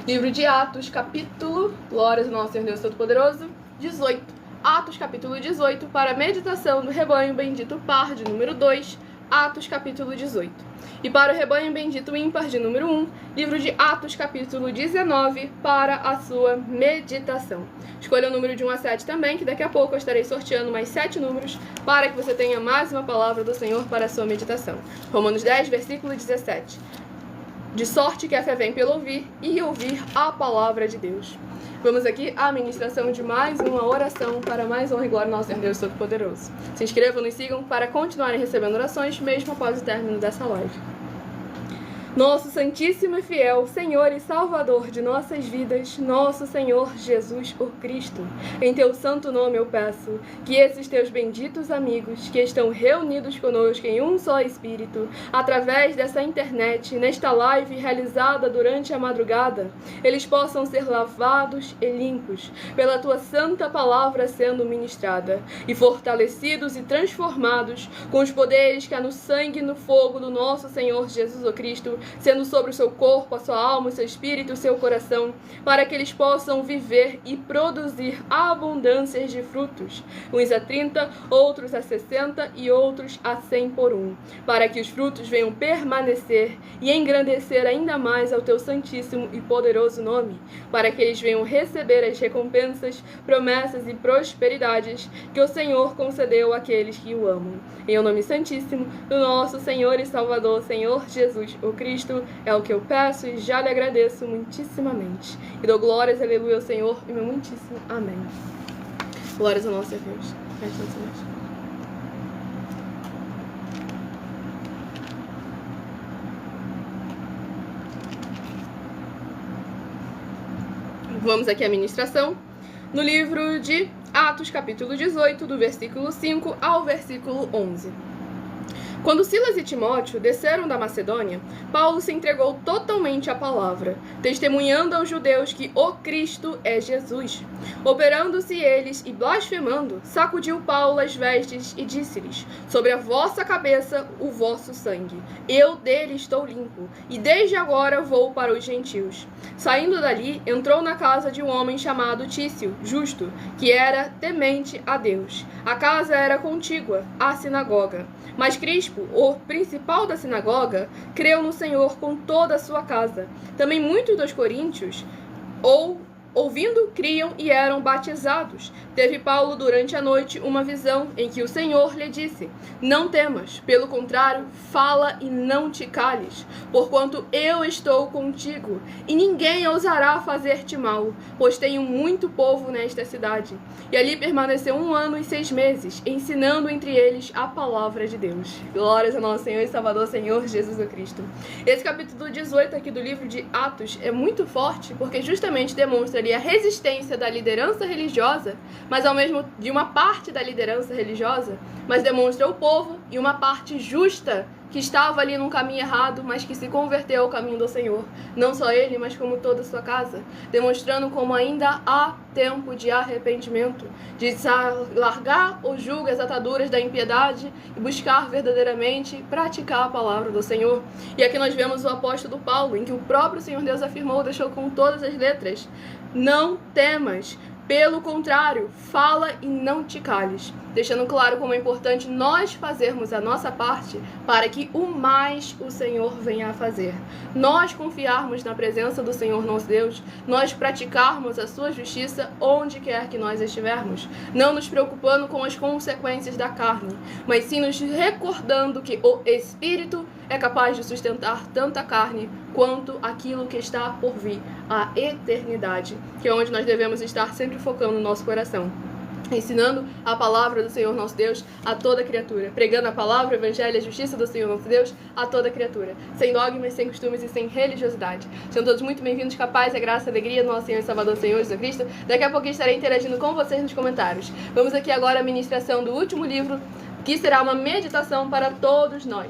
Livro de Atos, capítulo, glórias ao nosso Senhor Deus Todo-Poderoso, 18. Atos, capítulo 18, para a meditação do rebanho bendito par de número 2, Atos, capítulo 18. E para o rebanho bendito ímpar de número 1, livro de Atos, capítulo 19, para a sua meditação. Escolha o número de 1 a 7 também, que daqui a pouco eu estarei sorteando mais 7 números para que você tenha mais uma palavra do Senhor para a sua meditação. Romanos 10, versículo 17. De sorte que a fé vem pelo ouvir, e ouvir a palavra de Deus. Vamos aqui à ministração de mais uma oração para mais honra e glória ao nosso Senhor Deus Todo-Poderoso. Se inscrevam, nos sigam para continuarem recebendo orações mesmo após o término dessa live. Nosso Santíssimo e Fiel Senhor e Salvador de nossas vidas, nosso Senhor Jesus o Cristo, em Teu santo nome eu peço que esses Teus benditos amigos que estão reunidos conosco em um só Espírito, através dessa internet, nesta live realizada durante a madrugada, eles possam ser lavados e limpos pela Tua santa palavra sendo ministrada, e fortalecidos e transformados com os poderes que há no sangue e no fogo do nosso Senhor Jesus o Cristo, sendo sobre o seu corpo, a sua alma, o seu espírito e o seu coração, para que eles possam viver e produzir abundâncias de frutos, uns a 30, outros a 60 e outros a 100 por um, para que os frutos venham permanecer e engrandecer ainda mais ao teu santíssimo e poderoso nome, para que eles venham receber as recompensas, promessas e prosperidades que o Senhor concedeu àqueles que o amam. Em o nome santíssimo do nosso Senhor e Salvador, Senhor Jesus o Cristo, é o que eu peço e já lhe agradeço muitíssimamente. E dou glórias, aleluia, ao Senhor e meu muitíssimo amém. Glórias ao nosso Deus. Vamos aqui à ministração no livro de Atos, capítulo 18, do versículo 5 ao versículo 11. Quando Silas e Timóteo desceram da Macedônia, Paulo se entregou totalmente à palavra, testemunhando aos judeus que o Cristo é Jesus. Operando-se eles e blasfemando, sacudiu Paulo as vestes e disse-lhes: sobre a vossa cabeça o vosso sangue. Eu dele estou limpo, e desde agora vou para os gentios. Saindo dali, entrou na casa de um homem chamado Tício, justo, que era temente a Deus. A casa era contígua à sinagoga. Mas Crispo, o principal da sinagoga, creu no Senhor com toda a sua casa. Também muitos dos coríntios ouvindo, criam e eram batizados. Teve Paulo durante a noite uma visão em que o Senhor lhe disse: não temas, pelo contrário, fala e não te cales, porquanto eu estou contigo, e ninguém ousará fazer-te mal, pois tenho muito povo nesta cidade. E ali permaneceu 1 ano e 6 meses, ensinando entre eles a palavra de Deus. Glórias ao nosso Senhor e Salvador, Senhor Jesus Cristo. Esse capítulo 18 aqui do livro de Atos é muito forte, porque justamente demonstra ali a resistência da liderança religiosa, mas ao mesmo de uma parte da liderança religiosa, mas demonstra o povo e uma parte justa que estava ali num caminho errado, mas que se converteu ao caminho do Senhor. Não só ele, mas como toda a sua casa, demonstrando como ainda há tempo de arrependimento, de largar o jugo, as ataduras da impiedade e buscar verdadeiramente praticar a palavra do Senhor. E aqui nós vemos o apóstolo Paulo, em que o próprio Senhor Deus afirmou, deixou com todas as letras: não temas, pelo contrário, fala e não te cales, deixando claro como é importante nós fazermos a nossa parte para que o mais o Senhor venha a fazer. Nós confiarmos na presença do Senhor nosso Deus, nós praticarmos a sua justiça onde quer que nós estivermos, não nos preocupando com as consequências da carne, mas sim nos recordando que o Espírito é capaz de sustentar tanto a carne quanto aquilo que está por vir, a eternidade, que é onde nós devemos estar sempre focando no nosso coração, ensinando a palavra do Senhor nosso Deus a toda criatura, pregando a palavra, o evangelho e a justiça do Senhor nosso Deus a toda criatura, sem dogmas, sem costumes e sem religiosidade. Sejam todos muito bem-vindos, capaz, a graça e a alegria do nosso Senhor e Salvador, Senhor Jesus Cristo. Daqui a pouco estarei interagindo com vocês nos comentários. Vamos aqui agora à ministração do último livro, que será uma meditação para todos nós.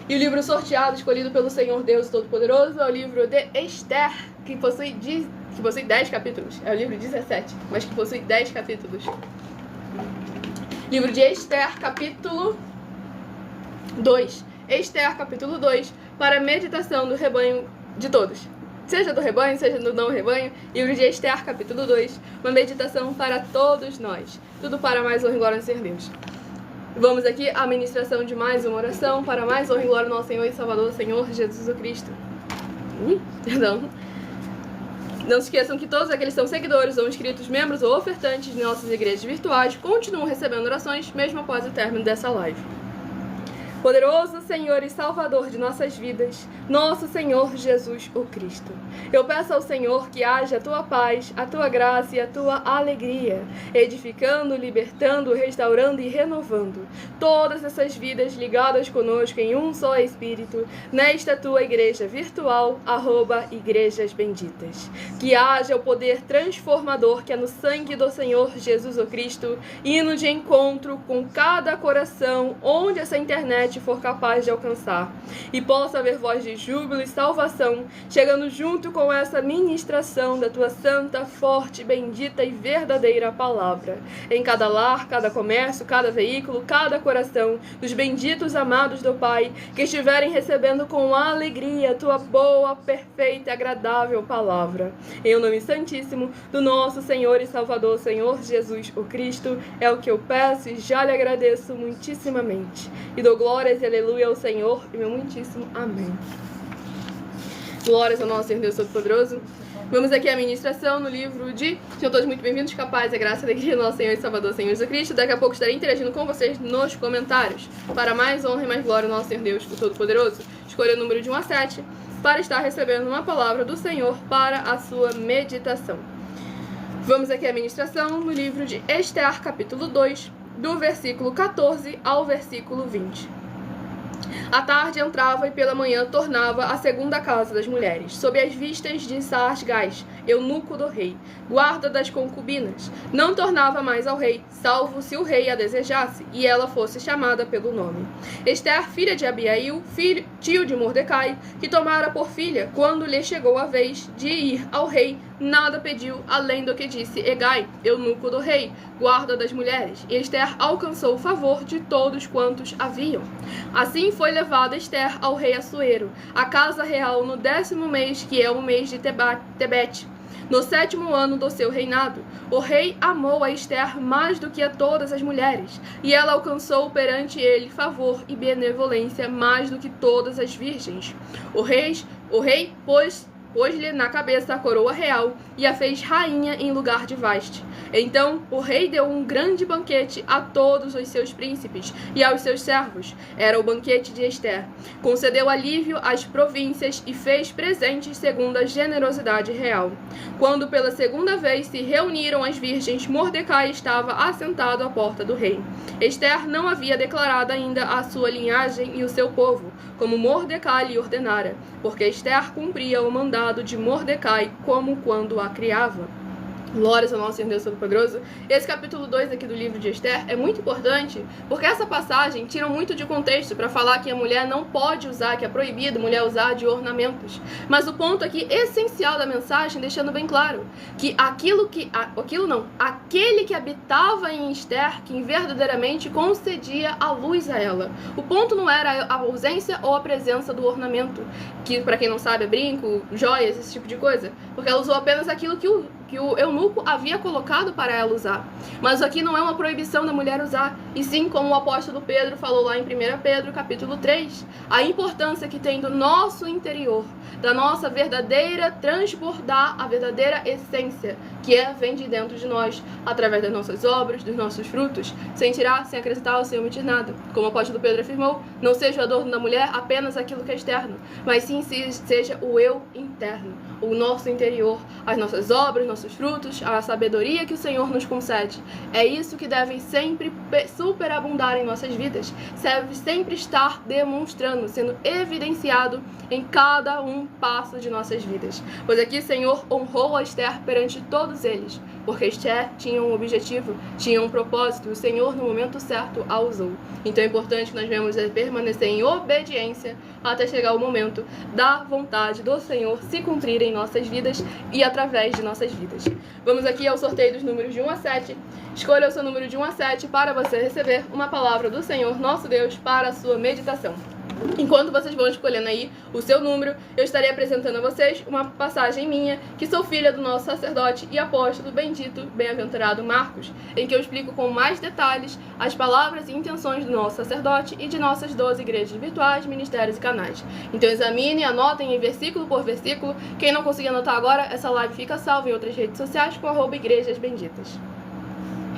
E o livro sorteado, escolhido pelo Senhor Deus Todo-Poderoso, é o livro de Esther, que possui 10 capítulos. É o livro 17, mas que possui 10 capítulos. Livro de Esther, capítulo 2. Esther, capítulo 2, para a meditação do rebanho de todos. Seja do rebanho, seja do não rebanho. Livro de Esther, capítulo 2, uma meditação para todos nós. Tudo para mais honra e glória ao Senhor Deus. Vamos aqui à ministração de mais uma oração para mais honra e glória ao nosso Senhor e Salvador, Senhor Jesus Cristo. Perdão. Não se esqueçam que todos aqueles que são seguidores ou inscritos, membros ou ofertantes de nossas igrejas virtuais continuam recebendo orações mesmo após o término dessa live. Poderoso Senhor e Salvador de nossas vidas, nosso Senhor Jesus o Cristo, eu peço ao Senhor que haja a Tua paz, a Tua graça e a Tua alegria, edificando, libertando, restaurando e renovando todas essas vidas ligadas conosco em um só Espírito, nesta Tua igreja virtual, @Igrejas Benditas. Que haja o poder transformador que é no sangue do Senhor Jesus o Cristo, indo de encontro com cada coração onde essa internet for capaz de alcançar, e possa haver voz de júbilo e salvação chegando junto com essa ministração da Tua santa, forte, bendita e verdadeira palavra, em cada lar, cada comércio, cada veículo, cada coração dos benditos amados do Pai que estiverem recebendo com alegria a Tua boa, perfeita e agradável palavra. Em o nome santíssimo do nosso Senhor e Salvador, Senhor Jesus o Cristo, é o que eu peço e já lhe agradeço muitíssimamente. E dou glórias e aleluia ao Senhor e meu muitíssimo amém. Glórias ao nosso Senhor Deus Todo-Poderoso. Vamos aqui à ministração no livro de... Sejam todos muito bem-vindos, capaz, a graça e a alegria do nosso Senhor e Salvador, Senhor Jesus Cristo. Daqui a pouco estarei interagindo com vocês nos comentários. Para mais honra e mais glória ao nosso Senhor Deus Todo-Poderoso, escolha o número de 1 a 7 para estar recebendo uma palavra do Senhor para a sua meditação. Vamos aqui à ministração no livro de Esther, capítulo 2, do versículo 14 ao versículo 20. À tarde entrava e pela manhã tornava à segunda casa das mulheres, sob as vistas de Saasgás, eunuco do rei, guarda das concubinas. Não tornava mais ao rei, salvo se o rei a desejasse, e ela fosse chamada pelo nome. Esther, filha de Abiail, tio de Mordecai, que tomara por filha, quando lhe chegou a vez de ir ao rei, nada pediu, além do que disse Hegai, eunuco do rei, guarda das mulheres, e Esther alcançou o favor de todos quantos haviam. Assim foi levada Esther ao rei Assuero, à casa real no 10º mês, que é o mês de Tebete, no 7º ano do seu reinado. O rei amou a Esther mais do que a todas as mulheres, e ela alcançou perante ele favor e benevolência mais do que todas as virgens. O rei, pois pôs-lhe na cabeça a coroa real e a fez rainha em lugar de Vaste. Então o rei deu um grande banquete a todos os seus príncipes e aos seus servos. Era o banquete de Ester. Concedeu alívio às províncias e fez presentes segundo a generosidade real. Quando pela segunda vez se reuniram as virgens, Mordecai estava assentado à porta do rei. Ester não havia declarado ainda a sua linhagem e o seu povo, como Mordecai lhe ordenara, porque Ester cumpria o mandado de Mordecai como quando a criava. Glórias ao nosso Senhor Deus Todo-Poderoso. Esse capítulo 2 aqui do livro de Ester é muito importante, porque essa passagem tira muito de contexto para falar que a mulher não pode usar, que é proibido mulher usar de ornamentos. Mas o ponto aqui essencial da mensagem, deixando bem claro, que aquele que habitava em Ester, que verdadeiramente concedia a luz a ela. O ponto não era a ausência ou a presença do ornamento, que para quem não sabe é brinco, joias, esse tipo de coisa, porque ela usou apenas aquilo que o eunuco havia colocado para ela usar. Mas aqui não é uma proibição da mulher usar, e sim, como o apóstolo Pedro falou lá em 1 Pedro, capítulo 3, a importância que tem do nosso interior, da nossa verdadeira transbordar, a verdadeira essência, que vem de dentro de nós, através das nossas obras, dos nossos frutos, sem tirar, sem acrescentar ou sem omitir nada. Como o apóstolo Pedro afirmou, não seja o adorno da mulher apenas aquilo que é externo, mas sim seja o eu interno, o nosso interior, as nossas obras, nossos frutos, a sabedoria que o Senhor nos concede. É isso que deve sempre superabundar em nossas vidas, deve sempre estar demonstrando, sendo evidenciado em cada um passo de nossas vidas. Pois aqui o Senhor honrou a Ester perante todos eles, porque Ester tinha um objetivo, tinha um propósito, e o Senhor no momento certo a usou. Então é importante que nós venhamos a permanecer em obediência até chegar o momento da vontade do Senhor se cumprir em nossas vidas e através de nossas vidas. Vamos aqui ao sorteio dos números de 1 a 7. Escolha o seu número de 1 a 7 para você receber uma palavra do Senhor, nosso Deus, para a sua meditação. Enquanto vocês vão escolhendo aí o seu número, eu estarei apresentando a vocês uma passagem minha, que sou filha do nosso sacerdote e apóstolo bendito, bem-aventurado Marcos, em que eu explico com mais detalhes as palavras e intenções do nosso sacerdote e de nossas 12 igrejas virtuais, ministérios e canais. Então examinem, anotem em versículo por versículo. Quem não conseguir anotar agora, essa live fica salva em outras redes sociais com @igrejasbenditas.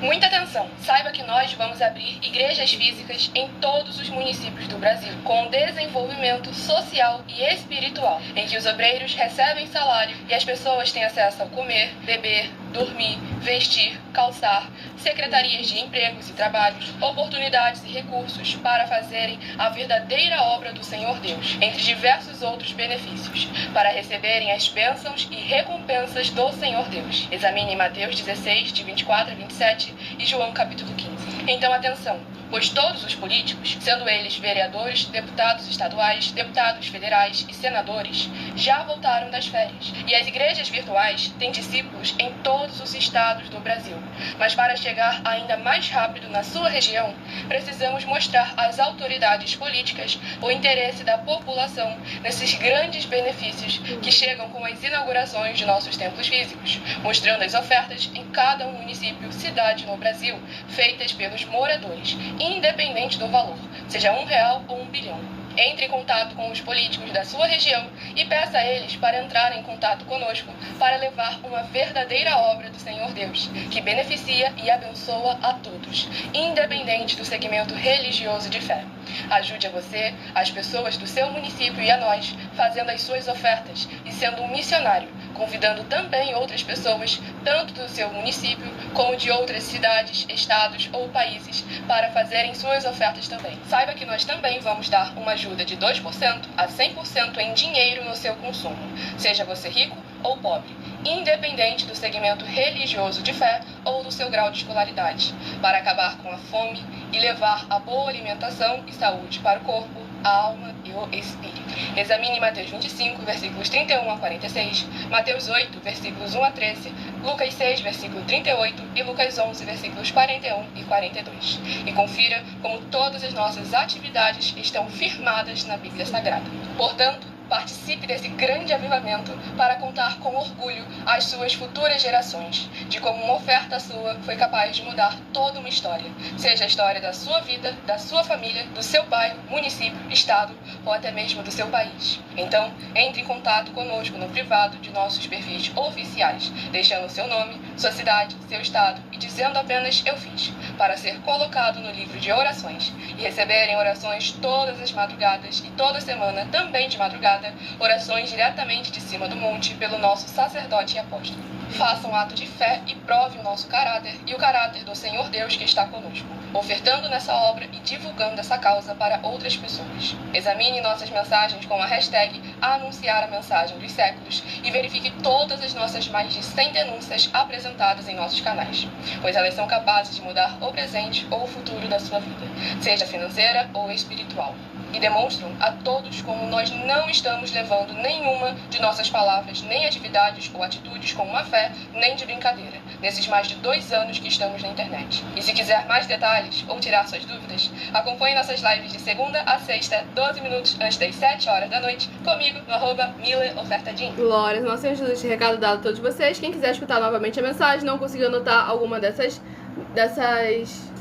Muita atenção! Saiba que nós vamos abrir igrejas físicas em todos os municípios do Brasil, com desenvolvimento social e espiritual, em que os obreiros recebem salário e as pessoas têm acesso ao comer, beber, dormir, vestir, calçar, secretarias de empregos e trabalhos, oportunidades e recursos para fazerem a verdadeira obra do Senhor Deus, entre diversos outros benefícios, para receberem as bênçãos e recompensas do Senhor Deus. Examine Mateus 16, de 24 a 27 e João capítulo 15. Então atenção, pois todos os políticos, sendo eles vereadores, deputados estaduais, deputados federais e senadores, já voltaram das férias. E as igrejas virtuais têm discípulos em todos os estados do Brasil. Mas para chegar ainda mais rápido na sua região, precisamos mostrar às autoridades políticas o interesse da população nesses grandes benefícios que chegam com as inaugurações de nossos templos físicos, mostrando as ofertas em cada município, cidade no Brasil, feitas pelos moradores, independente do valor, seja R$1 ou 1 bilhão. Entre em contato com os políticos da sua região e peça a eles para entrar em contato conosco para levar uma verdadeira obra do Senhor Deus, que beneficia e abençoa a todos, independente do segmento religioso de fé. Ajude a você, as pessoas do seu município e a nós, fazendo as suas ofertas e sendo um missionário, convidando também outras pessoas, tanto do seu município como de outras cidades, estados ou países, para fazerem suas ofertas também. Saiba que nós também vamos dar uma ajuda de 2% a 100% em dinheiro no seu consumo, seja você rico ou pobre, independente do segmento religioso de fé ou do seu grau de escolaridade, para acabar com a fome e levar a boa alimentação e saúde para o corpo, a alma e o espírito. Examine Mateus 25, versículos 31 a 46, Mateus 8, versículos 1 a 13, Lucas 6, versículo 38 e Lucas 11, versículos 41 e 42. E confira como todas as nossas atividades estão firmadas na Bíblia Sagrada. Portanto, participe desse grande avivamento para contar com orgulho às suas futuras gerações de como uma oferta sua foi capaz de mudar toda uma história, seja a história da sua vida, da sua família, do seu bairro, município, estado ou até mesmo do seu país. Então, entre em contato conosco no privado de nossos perfis oficiais, deixando seu nome, sua cidade, seu estado e dizendo apenas "eu fiz", para ser colocado no livro de orações e receberem orações todas as madrugadas e toda semana, também de madrugada, orações diretamente de cima do monte pelo nosso sacerdote e apóstolo. Faça um ato de fé e prove o nosso caráter e o caráter do Senhor Deus que está conosco, ofertando nessa obra e divulgando essa causa para outras pessoas. Examine nossas mensagens com a hashtag anunciar a mensagem dos séculos e verifique todas as nossas mais de 100 denúncias apresentadas em nossos canais, pois elas são capazes de mudar o presente ou o futuro da sua vida, seja financeira ou espiritual. E demonstram a todos como nós não estamos levando nenhuma de nossas palavras, nem atividades ou atitudes com má fé, nem de brincadeira, nesses mais de 2 anos que estamos na internet. E se quiser mais detalhes ou tirar suas dúvidas, acompanhe nossas lives de segunda a sexta, 12 minutos antes das 7 horas da noite, comigo no @MileOfertaDin. Glórias, nosso Senhor Jesus, recado dado a todos vocês. Quem quiser escutar novamente a mensagem, não conseguiu anotar alguma dessas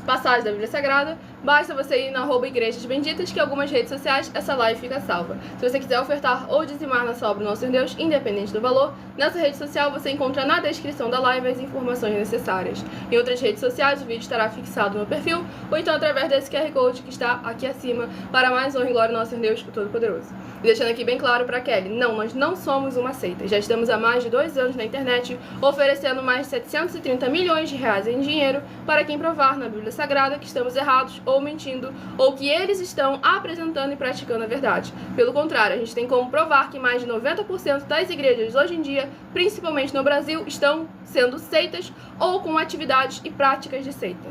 passagens da Bíblia Sagrada, basta você ir na @Igrejas Benditas, que em algumas redes sociais essa live fica salva. Se você quiser ofertar ou dizimar nessa obra do nosso Deus, independente do valor, nessa rede social você encontra na descrição da live as informações necessárias. Em outras redes sociais o vídeo estará fixado no perfil, ou então através desse QR Code que está aqui acima, para mais honra e glória ao nosso Deus, o Todo-Poderoso. E deixando aqui bem claro para Kelly, não, nós não somos uma seita. Já estamos há mais de 2 anos na internet, oferecendo mais de 730 milhões de reais em dinheiro para quem provar na Bíblia Sagrada que estamos errados ou mentindo, ou que eles estão apresentando e praticando a verdade. Pelo contrário, a gente tem como provar que mais de 90% das igrejas hoje em dia, principalmente no Brasil, estão sendo seitas ou com atividades e práticas de seita.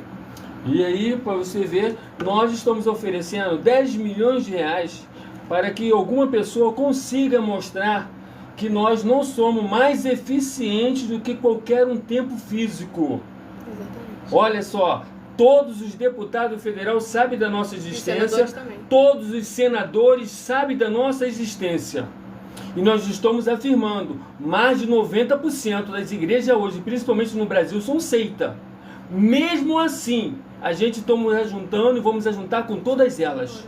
E aí, para você ver, nós estamos oferecendo 10 milhões de reais para que alguma pessoa consiga mostrar que nós não somos mais eficientes do que qualquer um tempo físico. Exatamente. Olha só, todos os deputados federais sabem da nossa existência, também. todos os senadores sabem da nossa existência. E nós estamos afirmando, mais de 90% das igrejas hoje, principalmente no Brasil, são seita. Mesmo assim, a gente estamos ajuntando e vamos ajuntar com todas elas.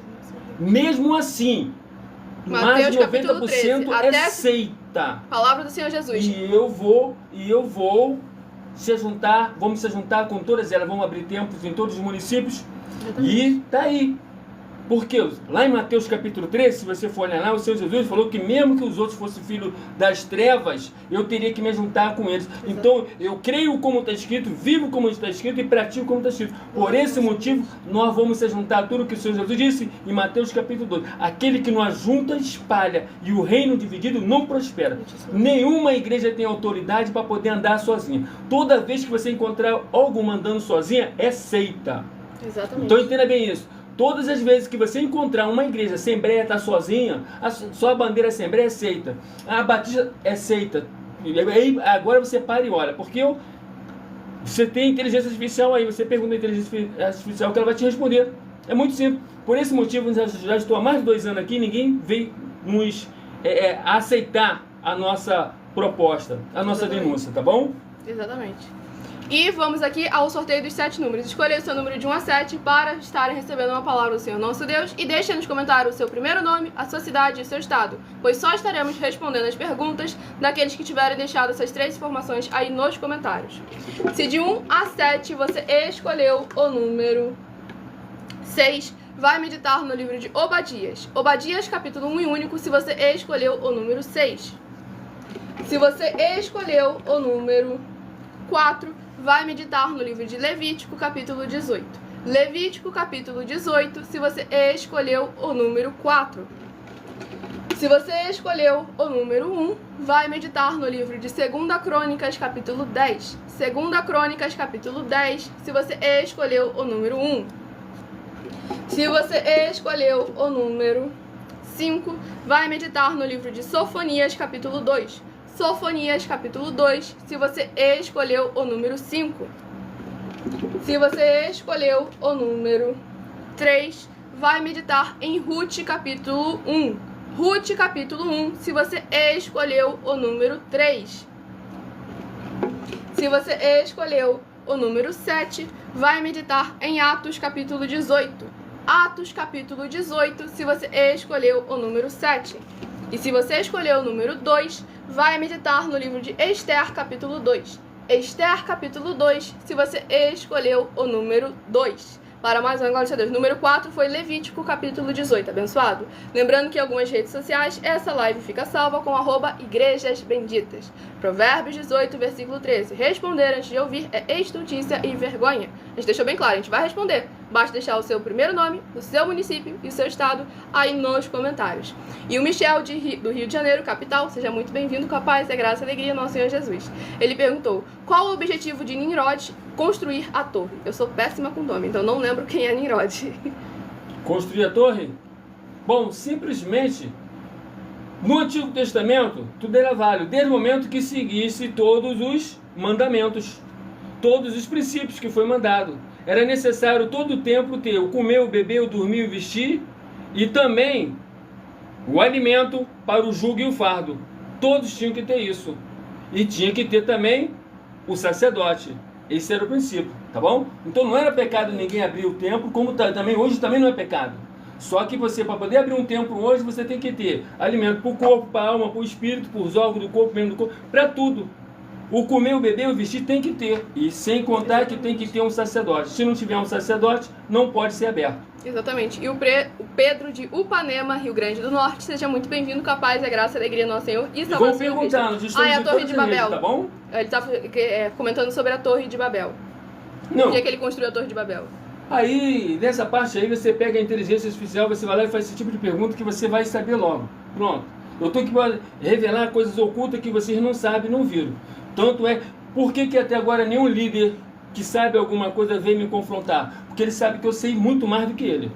Mesmo assim, mais de 90% é seita. Palavra do Senhor Jesus. E eu vou se juntar, vamos se juntar com todas elas, vamos abrir templos em todos os municípios. E tá aí. Porque lá em Mateus capítulo 13, se você for olhar lá, o Senhor Jesus falou que mesmo que os outros fossem filhos das trevas, eu teria que me juntar com eles. Então, eu creio como está escrito, vivo como está escrito e pratico como está escrito. Por esse motivo, nós vamos se juntar a tudo que o Senhor Jesus disse em Mateus capítulo 12. Aquele que não ajunta, espalha, e o reino dividido não prospera. Nenhuma igreja tem autoridade para poder andar sozinha. Toda vez que você encontrar alguma andando sozinha, é seita. Exatamente. Então, entenda bem isso. Todas as vezes que você encontrar uma igreja, a Assembleia está sozinha, sua bandeira Assembleia é seita, a Batista é seita. E aí, agora você para e olha, porque você tem inteligência artificial aí, você pergunta a inteligência artificial que ela vai te responder. É muito simples. Por esse motivo, já estou há mais de 2 anos aqui, ninguém veio nos aceitar a nossa proposta, a nossa denúncia, tá bom? Exatamente. E vamos aqui ao sorteio dos 7 números. Escolha o seu número de 1 a 7 para estarem recebendo uma palavra do Senhor nosso Deus. E deixe nos comentários o seu primeiro nome, a sua cidade e o seu estado, pois só estaremos respondendo as perguntas daqueles que tiverem deixado essas 3 informações aí nos comentários. Se de 1 a 7 você escolheu o número 6, vai meditar no livro de Obadias. Obadias, capítulo 1 e único, se você escolheu o número 6. Se você escolheu o número 4, vai meditar no livro de Levítico, capítulo 18. Levítico, capítulo 18, se você escolheu o número 4. Se você escolheu o número 1, vai meditar no livro de 2 Crônicas, capítulo 10. 2 Crônicas, capítulo 10, se você escolheu o número 1. Se você escolheu o número 5, vai meditar no livro de Sofonias, capítulo 2. Sofonias, capítulo 2, se você escolheu o número 5. Se você escolheu o número 3, vai meditar em Ruth, capítulo 1. Ruth, capítulo 1, se você escolheu o número 3. Se você escolheu o número 7, vai meditar em Atos, capítulo 18. Atos, capítulo 18, se você escolheu o número 7. E se você escolheu o número 2, vai meditar no livro de Esther, capítulo 2. Esther, capítulo 2, se você escolheu o número 2. Para mais uma glória a Deus. Número 4 foi Levítico, capítulo 18, abençoado. Lembrando que em algumas redes sociais, essa live fica salva com @Igrejas Benditas. Provérbios 18, versículo 13. Responder antes de ouvir é estultícia e vergonha. A gente deixou bem claro, a gente vai responder. Basta deixar o seu primeiro nome, o seu município e o seu estado aí nos comentários. E o Michel, do Rio de Janeiro, capital, seja muito bem-vindo com a paz, a graça e a alegria, nosso Senhor Jesus. Ele perguntou, qual o objetivo de Nimrod construir a torre? Eu sou péssima com nome, então não lembro quem é Nimrod. Construir a torre? Bom, simplesmente, no Antigo Testamento, tudo era válido, desde o momento que seguisse todos os mandamentos, todos os princípios que foi mandado. Era necessário todo o tempo ter o comer, o beber, o dormir, o vestir e também o alimento para o jugo e o fardo. Todos tinham que ter isso. E tinha que ter também o sacerdote. Esse era o princípio, tá bom? Então não era pecado ninguém abrir o templo, como também hoje também não é pecado. Só que você, para poder abrir um templo hoje, você tem que ter alimento para o corpo, para a alma, para o espírito, para os órgãos do corpo, membro do corpo, para tudo. O comer, o beber, o vestir tem que ter. E sem contar que tem que ter um sacerdote. Se não tiver um sacerdote, não pode ser aberto. Exatamente. E o Pedro de Upanema, Rio Grande do Norte, seja muito bem-vindo com a paz, a graça, a alegria, nosso Senhor e Vou perguntar, nós estamos é a em Torre de Babel. Redes, tá bom? Ele está comentando sobre a Torre de Babel. Não. Por que ele construiu a Torre de Babel? Aí, nessa parte aí, você pega a inteligência artificial, você vai lá e faz esse tipo de pergunta que você vai saber logo. Pronto. Eu estou aqui para revelar coisas ocultas que vocês não sabem, não viram. Tanto é, por que até agora nenhum líder que sabe alguma coisa veio me confrontar? Porque ele sabe que eu sei muito mais do que ele.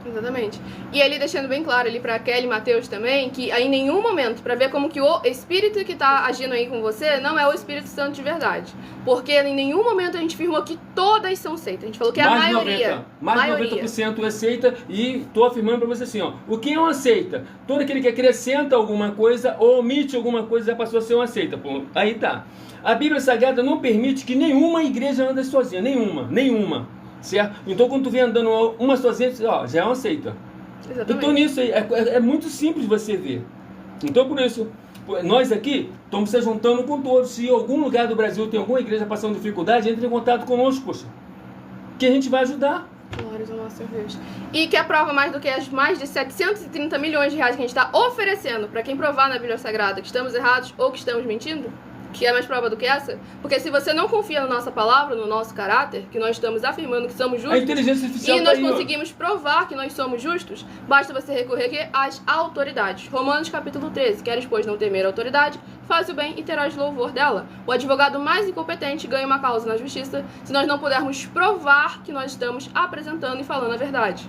Exatamente. E ele deixando bem claro ali para Kelly e Mateus também, que aí em nenhum momento, para ver como que o Espírito que está agindo aí com você não é o Espírito Santo de verdade. Porque em nenhum momento a gente afirmou que todas são seitas. A gente falou que é a maioria. Mais de 90% é seita e estou afirmando para você assim, ó, o que é uma seita? Todo aquele que acrescenta alguma coisa ou omite alguma coisa já passou a ser uma seita. Pô, aí tá. A Bíblia Sagrada não permite que nenhuma igreja ande sozinha, nenhuma. Certo? Então quando tu vem andando uma sozinha, ó, já é uma seita. Exatamente. Então nisso aí, é muito simples você ver. Então por isso, nós aqui estamos se juntando com todos. Se em algum lugar do Brasil tem alguma igreja passando dificuldade, entre em contato conosco, poxa. Que a gente vai ajudar. Glórias ao nosso Deus. E que aprova mais do que as mais de 730 milhões de reais que a gente está oferecendo para quem provar na Bíblia Sagrada que estamos errados ou que estamos mentindo? Que é mais prova do que essa? Porque se você não confia na nossa palavra, no nosso caráter, que nós estamos afirmando que somos justos, a inteligência artificial e nós tá aí, conseguimos provar que nós somos justos, basta você recorrer aqui às autoridades. Romanos capítulo 13. Queres, pois, não temer a autoridade, faz o bem e terás louvor dela. O advogado mais incompetente ganha uma causa na justiça se nós não pudermos provar que nós estamos apresentando e falando a verdade.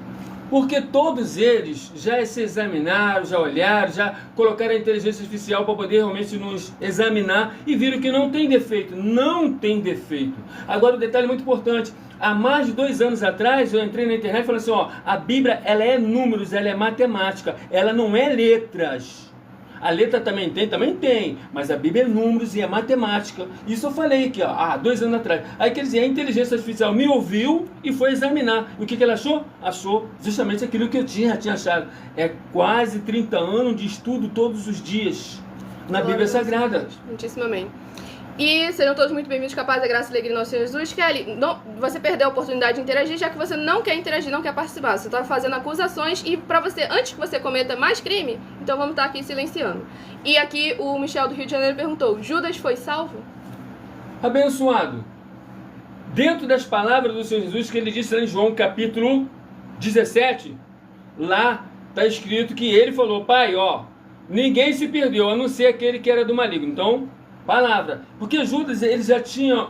Porque todos eles já se examinaram, já olharam, já colocaram a inteligência artificial para poder realmente nos examinar e viram que não tem defeito. Não tem defeito. Agora, um detalhe muito importante. Há mais de 2 anos atrás, eu entrei na internet e falei assim, ó, a Bíblia, ela é números, ela é matemática, ela não é letras. A letra também tem, mas a Bíblia é números e é matemática. Isso eu falei aqui, ó, há 2 anos atrás. Aí quer dizer, a inteligência artificial me ouviu e foi examinar. E o que ela achou? Achou justamente aquilo que eu já tinha achado. É quase 30 anos de estudo todos os dias na Bíblia Sagrada. Muitíssimo amém. E sejam todos muito bem-vindos, capaz da graça e alegria do nosso Senhor Jesus. Kelly, você perdeu a oportunidade de interagir, já que você não quer interagir, não quer participar. Você está fazendo acusações e para você, antes que você cometa mais crime, então vamos estar aqui silenciando. E aqui o Michel do Rio de Janeiro perguntou, Judas foi salvo? Abençoado. Dentro das palavras do Senhor Jesus, que ele disse lá em João capítulo 17, lá está escrito que ele falou, Pai, ó, ninguém se perdeu, a não ser aquele que era do maligno. Então, palavra. Porque Judas, ele já tinha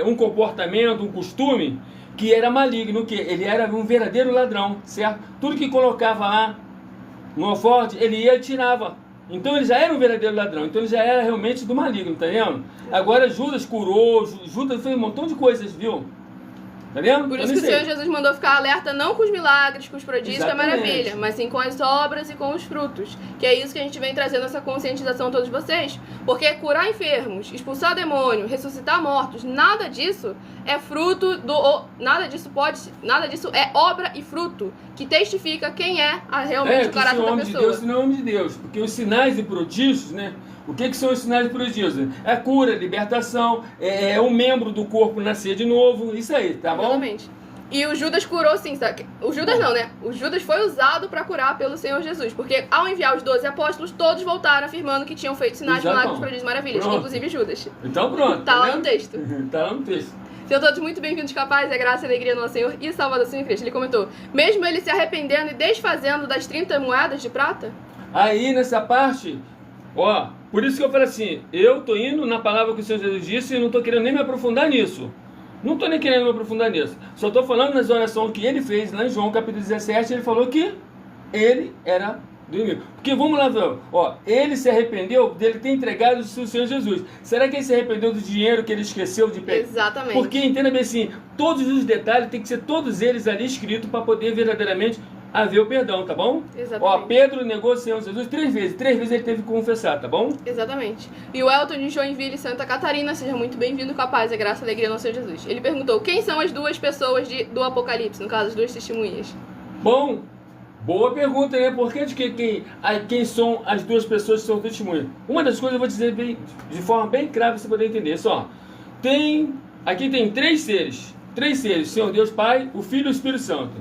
um comportamento, um costume que era maligno, que ele era um verdadeiro ladrão, certo? Tudo que colocava lá no alforje, ele ia e tirava. Então ele já era um verdadeiro ladrão, então ele já era realmente do maligno, tá vendo? Agora Judas curou, Judas fez um montão de coisas, viu? Tá vendo? Por isso que o Senhor Jesus mandou ficar alerta não com os milagres, com os prodígios, que é Exatamente. maravilha, mas sim com as obras e com os frutos. Que é isso que a gente vem trazendo essa conscientização a todos vocês. Porque curar enfermos, expulsar demônio, ressuscitar mortos, nada disso é fruto do... Nada disso é obra e fruto que testifica quem é realmente o caráter da homem de pessoa. Deus, se não é homem de Deus. Porque os sinais e prodígios, né? O que são os sinais e prodígios? É cura, libertação, é um membro do corpo nascer de novo, isso aí, tá bom? Exatamente. E o Judas curou sim, sabe? O Judas não, né? O Judas foi usado para curar pelo Senhor Jesus, porque ao enviar os 12 apóstolos, todos voltaram afirmando que tinham feito sinais, milagres, prodígios, maravilhas, Pronto. inclusive Judas. Então pronto. Tá lá vendo? no texto. Tá lá no texto. Sejam todos muito bem-vindos, capazes, é graça e alegria do nosso Senhor e Salvador Senhor Cristo. Ele comentou, mesmo ele se arrependendo e desfazendo das 30 moedas de prata? Aí nessa parte, ó, por isso que eu falei assim, eu tô indo na palavra que o Senhor Jesus disse e não tô querendo nem me aprofundar nisso. Não tô nem querendo me aprofundar nisso. Só tô falando nas orações que ele fez lá em João capítulo 17, ele falou que ele era do inimigo. Porque vamos lá, ó, ele se arrependeu dele ter entregado o Senhor Jesus. Será que ele se arrependeu do dinheiro que ele esqueceu de pegar? Exatamente. Porque, entenda bem assim, todos os detalhes tem que ser todos eles ali escritos para poder verdadeiramente haver o perdão, tá bom? Exatamente. Ó, Pedro negou o Senhor Jesus 3 vezes. 3 vezes ele teve que confessar, tá bom? Exatamente. E o Elton de Joinville, Santa Catarina, seja muito bem-vindo, com a paz, a graça e a alegria do nosso Senhor Jesus. Ele perguntou, quem são as duas pessoas do Apocalipse, no caso, as duas testemunhas? Bom, boa pergunta, né? Por que quem são as duas pessoas que são testemunhas? Uma das coisas eu vou dizer de forma bem clara para você poder entender. Só, aqui tem 3 seres. 3 seres, Senhor Deus Pai, o Filho e o Espírito Santo.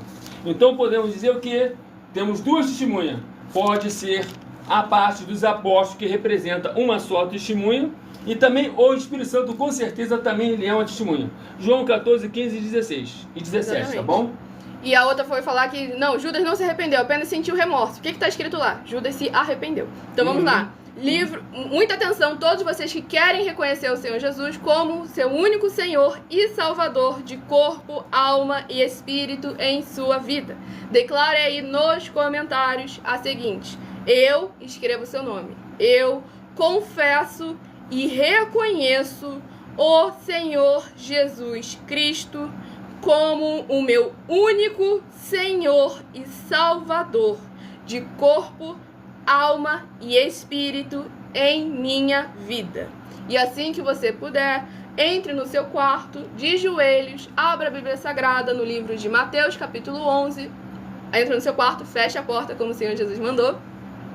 Então podemos dizer o que? Temos 2 testemunhas. Pode ser a parte dos apóstolos que representa uma só testemunha. E também o Espírito Santo, com certeza, também ele é uma testemunha. João 14, 15 e 16 e 17, Exatamente. tá bom? E a outra foi falar que, não, Judas não se arrependeu, apenas sentiu remorso. O que está escrito lá? Judas se arrependeu. Então vamos lá. Livro, muita atenção, todos vocês que querem reconhecer o Senhor Jesus como seu único Senhor e Salvador de corpo, alma e espírito em sua vida. Declare aí nos comentários a seguinte: eu escrevo seu nome. Eu confesso e reconheço o Senhor Jesus Cristo como o meu único Senhor e Salvador de corpo, alma e espírito em minha vida. E assim que você puder, entre no seu quarto, de joelhos, abra a Bíblia Sagrada no livro de Mateus, capítulo 11. Entra no seu quarto, fecha a porta como o Senhor Jesus mandou.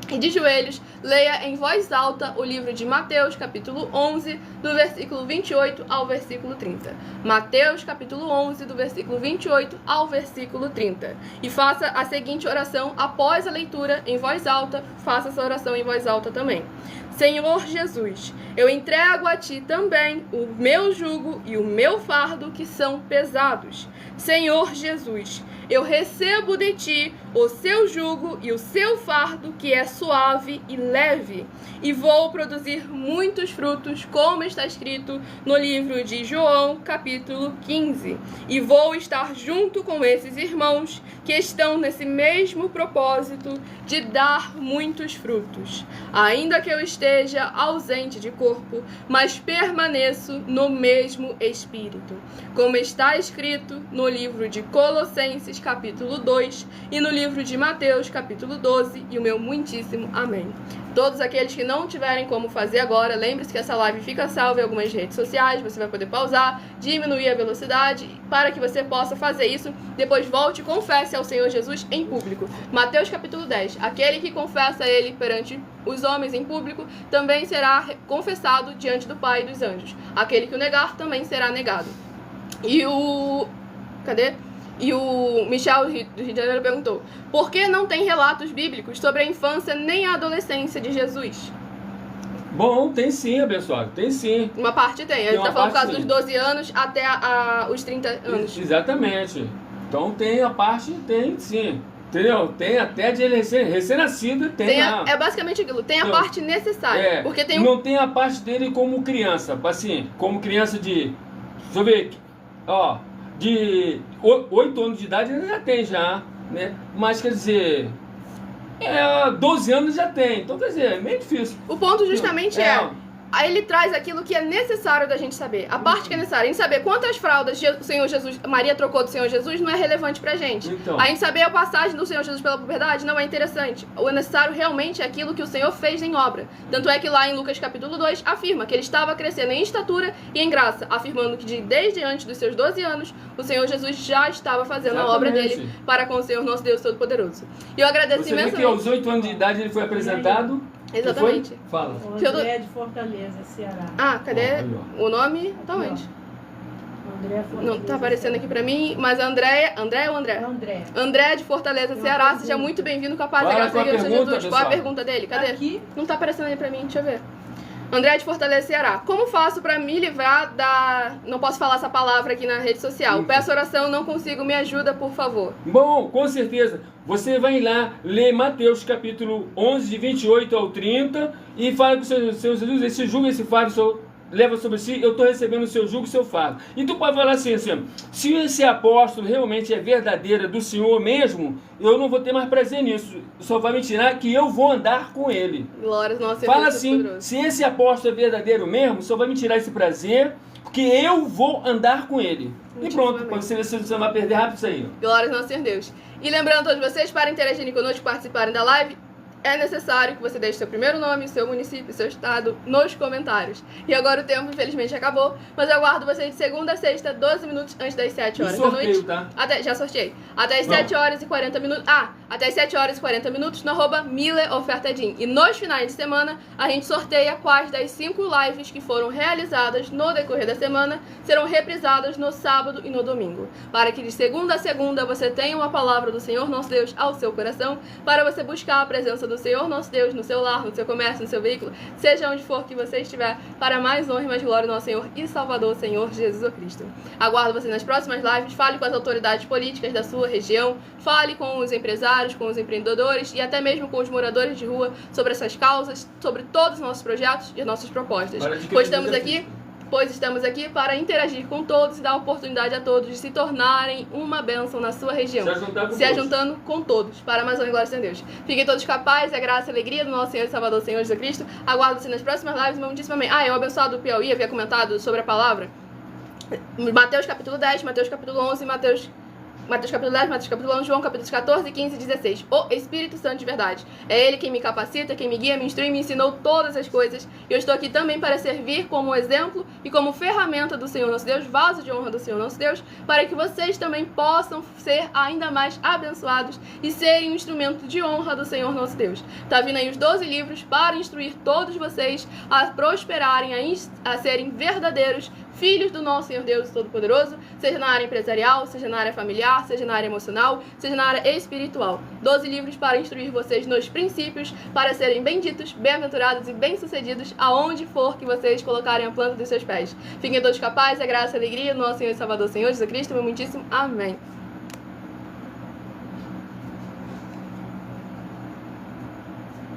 E de joelhos, leia em voz alta o livro de Mateus, capítulo 11, do versículo 28 ao versículo 30. Mateus, capítulo 11, do versículo 28 ao versículo 30. E faça a seguinte oração após a leitura em voz alta. Faça essa oração em voz alta também. Senhor Jesus, eu entrego a Ti também o meu jugo e o meu fardo que são pesados. Senhor Jesus, eu recebo de Ti o seu jugo e o seu fardo que é suave e leve, e vou produzir muitos frutos, como está escrito no livro de João, capítulo 15. E vou estar junto com esses irmãos que estão nesse mesmo propósito de dar muitos frutos. Ainda que eu esteja ausente de corpo, mas permaneço no mesmo espírito, como está escrito no livro de Colossenses, capítulo 2, e no livro de Mateus, capítulo 12, e o meu muitíssimo amém. Todos aqueles que não tiverem como fazer agora, lembre-se que essa live fica salva em algumas redes sociais, você vai poder pausar, diminuir a velocidade, para que você possa fazer isso. Depois volte e confesse ao Senhor Jesus em público. Mateus capítulo 10, aquele que confessa ele perante os homens em público, também será confessado diante do Pai e dos anjos. Aquele que o negar, também será negado. E o Michel do Rio de Janeiro perguntou: por que não tem relatos bíblicos sobre a infância nem a adolescência de Jesus? Bom, tem sim, abençoado, tem sim. Uma parte tem. Ele está falando por causa sim. dos 12 anos até os 30 anos. Exatamente. Então tem a parte, tem sim. Entendeu? Tem até de ele recém-nascido, tem lá. É basicamente aquilo, tem a Não, parte necessária. Porque tem não tem a parte dele como criança, assim, como criança de... Deixa eu ver aqui. Ó, de 8 anos de idade ele já tem já, né? Mas quer dizer, 12 anos já tem. Então quer dizer, é meio difícil. O ponto justamente Aí ele traz aquilo que é necessário da gente saber. A parte que é necessária. A gente saber quantas fraldas o Senhor Jesus, Maria trocou do Senhor Jesus não é relevante pra gente. Então. A gente saber a passagem do Senhor Jesus pela puberdade não é interessante. O necessário realmente é aquilo que o Senhor fez em obra. Tanto é que lá em Lucas capítulo 2 afirma que ele estava crescendo em estatura e em graça, afirmando que desde antes dos seus 12 anos, o Senhor Jesus já estava fazendo a obra dele para com o Senhor nosso Deus Todo-Poderoso. E eu agradeço Você vê imensamente. que aos 8 anos de idade ele foi apresentado. Exatamente. Foi? Fala. O André de Fortaleza, Ceará. Ah, cadê o nome? Totalmente. André Fortaleza, Não tá aparecendo aqui pra mim, mas a André ou André? André. André de Fortaleza, Ceará, seja muito bem-vindo com a paz e a Fala graça com a de Deus, Senhor pergunta, Jesus. Qual é a pessoal. pergunta dele? Cadê? Aqui. Não tá aparecendo aí pra mim, deixa eu ver. André de Fortaleza, Ceará. Como faço pra me livrar da... Não posso falar essa palavra aqui na rede social. Peço oração, não consigo, me ajuda, por favor. Bom, com certeza. Você vai lá ler Mateus capítulo 11, de 28 ao 30 e fala com o Senhor Jesus, esse jugo, esse fardo, leva sobre si, eu estou recebendo o seu jugo, o seu fardo. E tu pode falar assim, se esse apóstolo realmente é verdadeiro, do Senhor mesmo, eu não vou ter mais prazer nisso. Só vai me tirar que eu vou andar com ele. Glórias, nosso Senhor Fala Jesus assim, poderoso. se esse apóstolo é verdadeiro mesmo, só vai me tirar esse prazer, porque eu vou andar com ele. E pronto, Amém. pode ser você não vai perder rápido isso aí. Glórias, nosso Senhor Deus. E lembrando a todos vocês, para interagirem conosco, participarem da live, é necessário que você deixe seu primeiro nome, seu município, seu estado nos comentários. E agora o tempo, infelizmente, acabou, mas eu aguardo vocês de segunda a sexta, 12 minutos antes das 7 horas E da sorteio, noite. tá? Já sorteei. Até as Não. 7 horas e 40 minutos. Até as 7 horas e 40 minutos no @MileOfertadim. E nos finais de semana, a gente sorteia quais das 5 lives que foram realizadas no decorrer da semana serão reprisadas no sábado e no domingo. Para que de segunda a segunda você tenha uma palavra do Senhor nosso Deus ao seu coração, para você buscar a presença do Senhor nosso Deus no seu lar, no seu comércio, no seu veículo, seja onde for que você estiver, para mais honra e mais glória do nosso Senhor e Salvador, Senhor Jesus Cristo. Aguardo você nas próximas lives, fale com as autoridades políticas da sua região, fale com os empresários, com os empreendedores e até mesmo com os moradores de rua sobre essas causas, sobre todos os nossos projetos e as nossas propostas. Pois estamos aqui para interagir com todos e dar oportunidade a todos de se tornarem uma bênção na sua região. Se ajuntando com todos, para mais honra e glória de Deus. Fiquem todos com a paz, a graça e a alegria do nosso Senhor e Salvador, Senhor Jesus Cristo. Aguardo você nas próximas lives. Muitíssimo amém. Eu abençoado do Piauí havia comentado sobre a palavra. Mateus capítulo 10, Mateus capítulo 11, Mateus capítulo 10, Mateus capítulo 11, João capítulos 14, 15 e 16. O Espírito Santo de verdade. É Ele quem me capacita, quem me guia, me instrui, me ensinou todas as coisas. E eu estou aqui também para servir como exemplo e como ferramenta do Senhor nosso Deus, vaso de honra do Senhor nosso Deus, para que vocês também possam ser ainda mais abençoados e serem um instrumento de honra do Senhor nosso Deus. Tá vindo aí os 12 livros para instruir todos vocês a prosperarem, a serem verdadeiros filhos do nosso Senhor Deus Todo-Poderoso, seja na área empresarial, seja na área familiar, seja na área emocional, seja na área espiritual. 12 livros para instruir vocês nos princípios, para serem benditos, bem-aventurados e bem-sucedidos aonde for que vocês colocarem a planta dos seus pés. Fiquem todos capazes, a graça e a alegria do nosso Senhor e Salvador, Senhor Jesus Cristo, meu muitíssimo amém.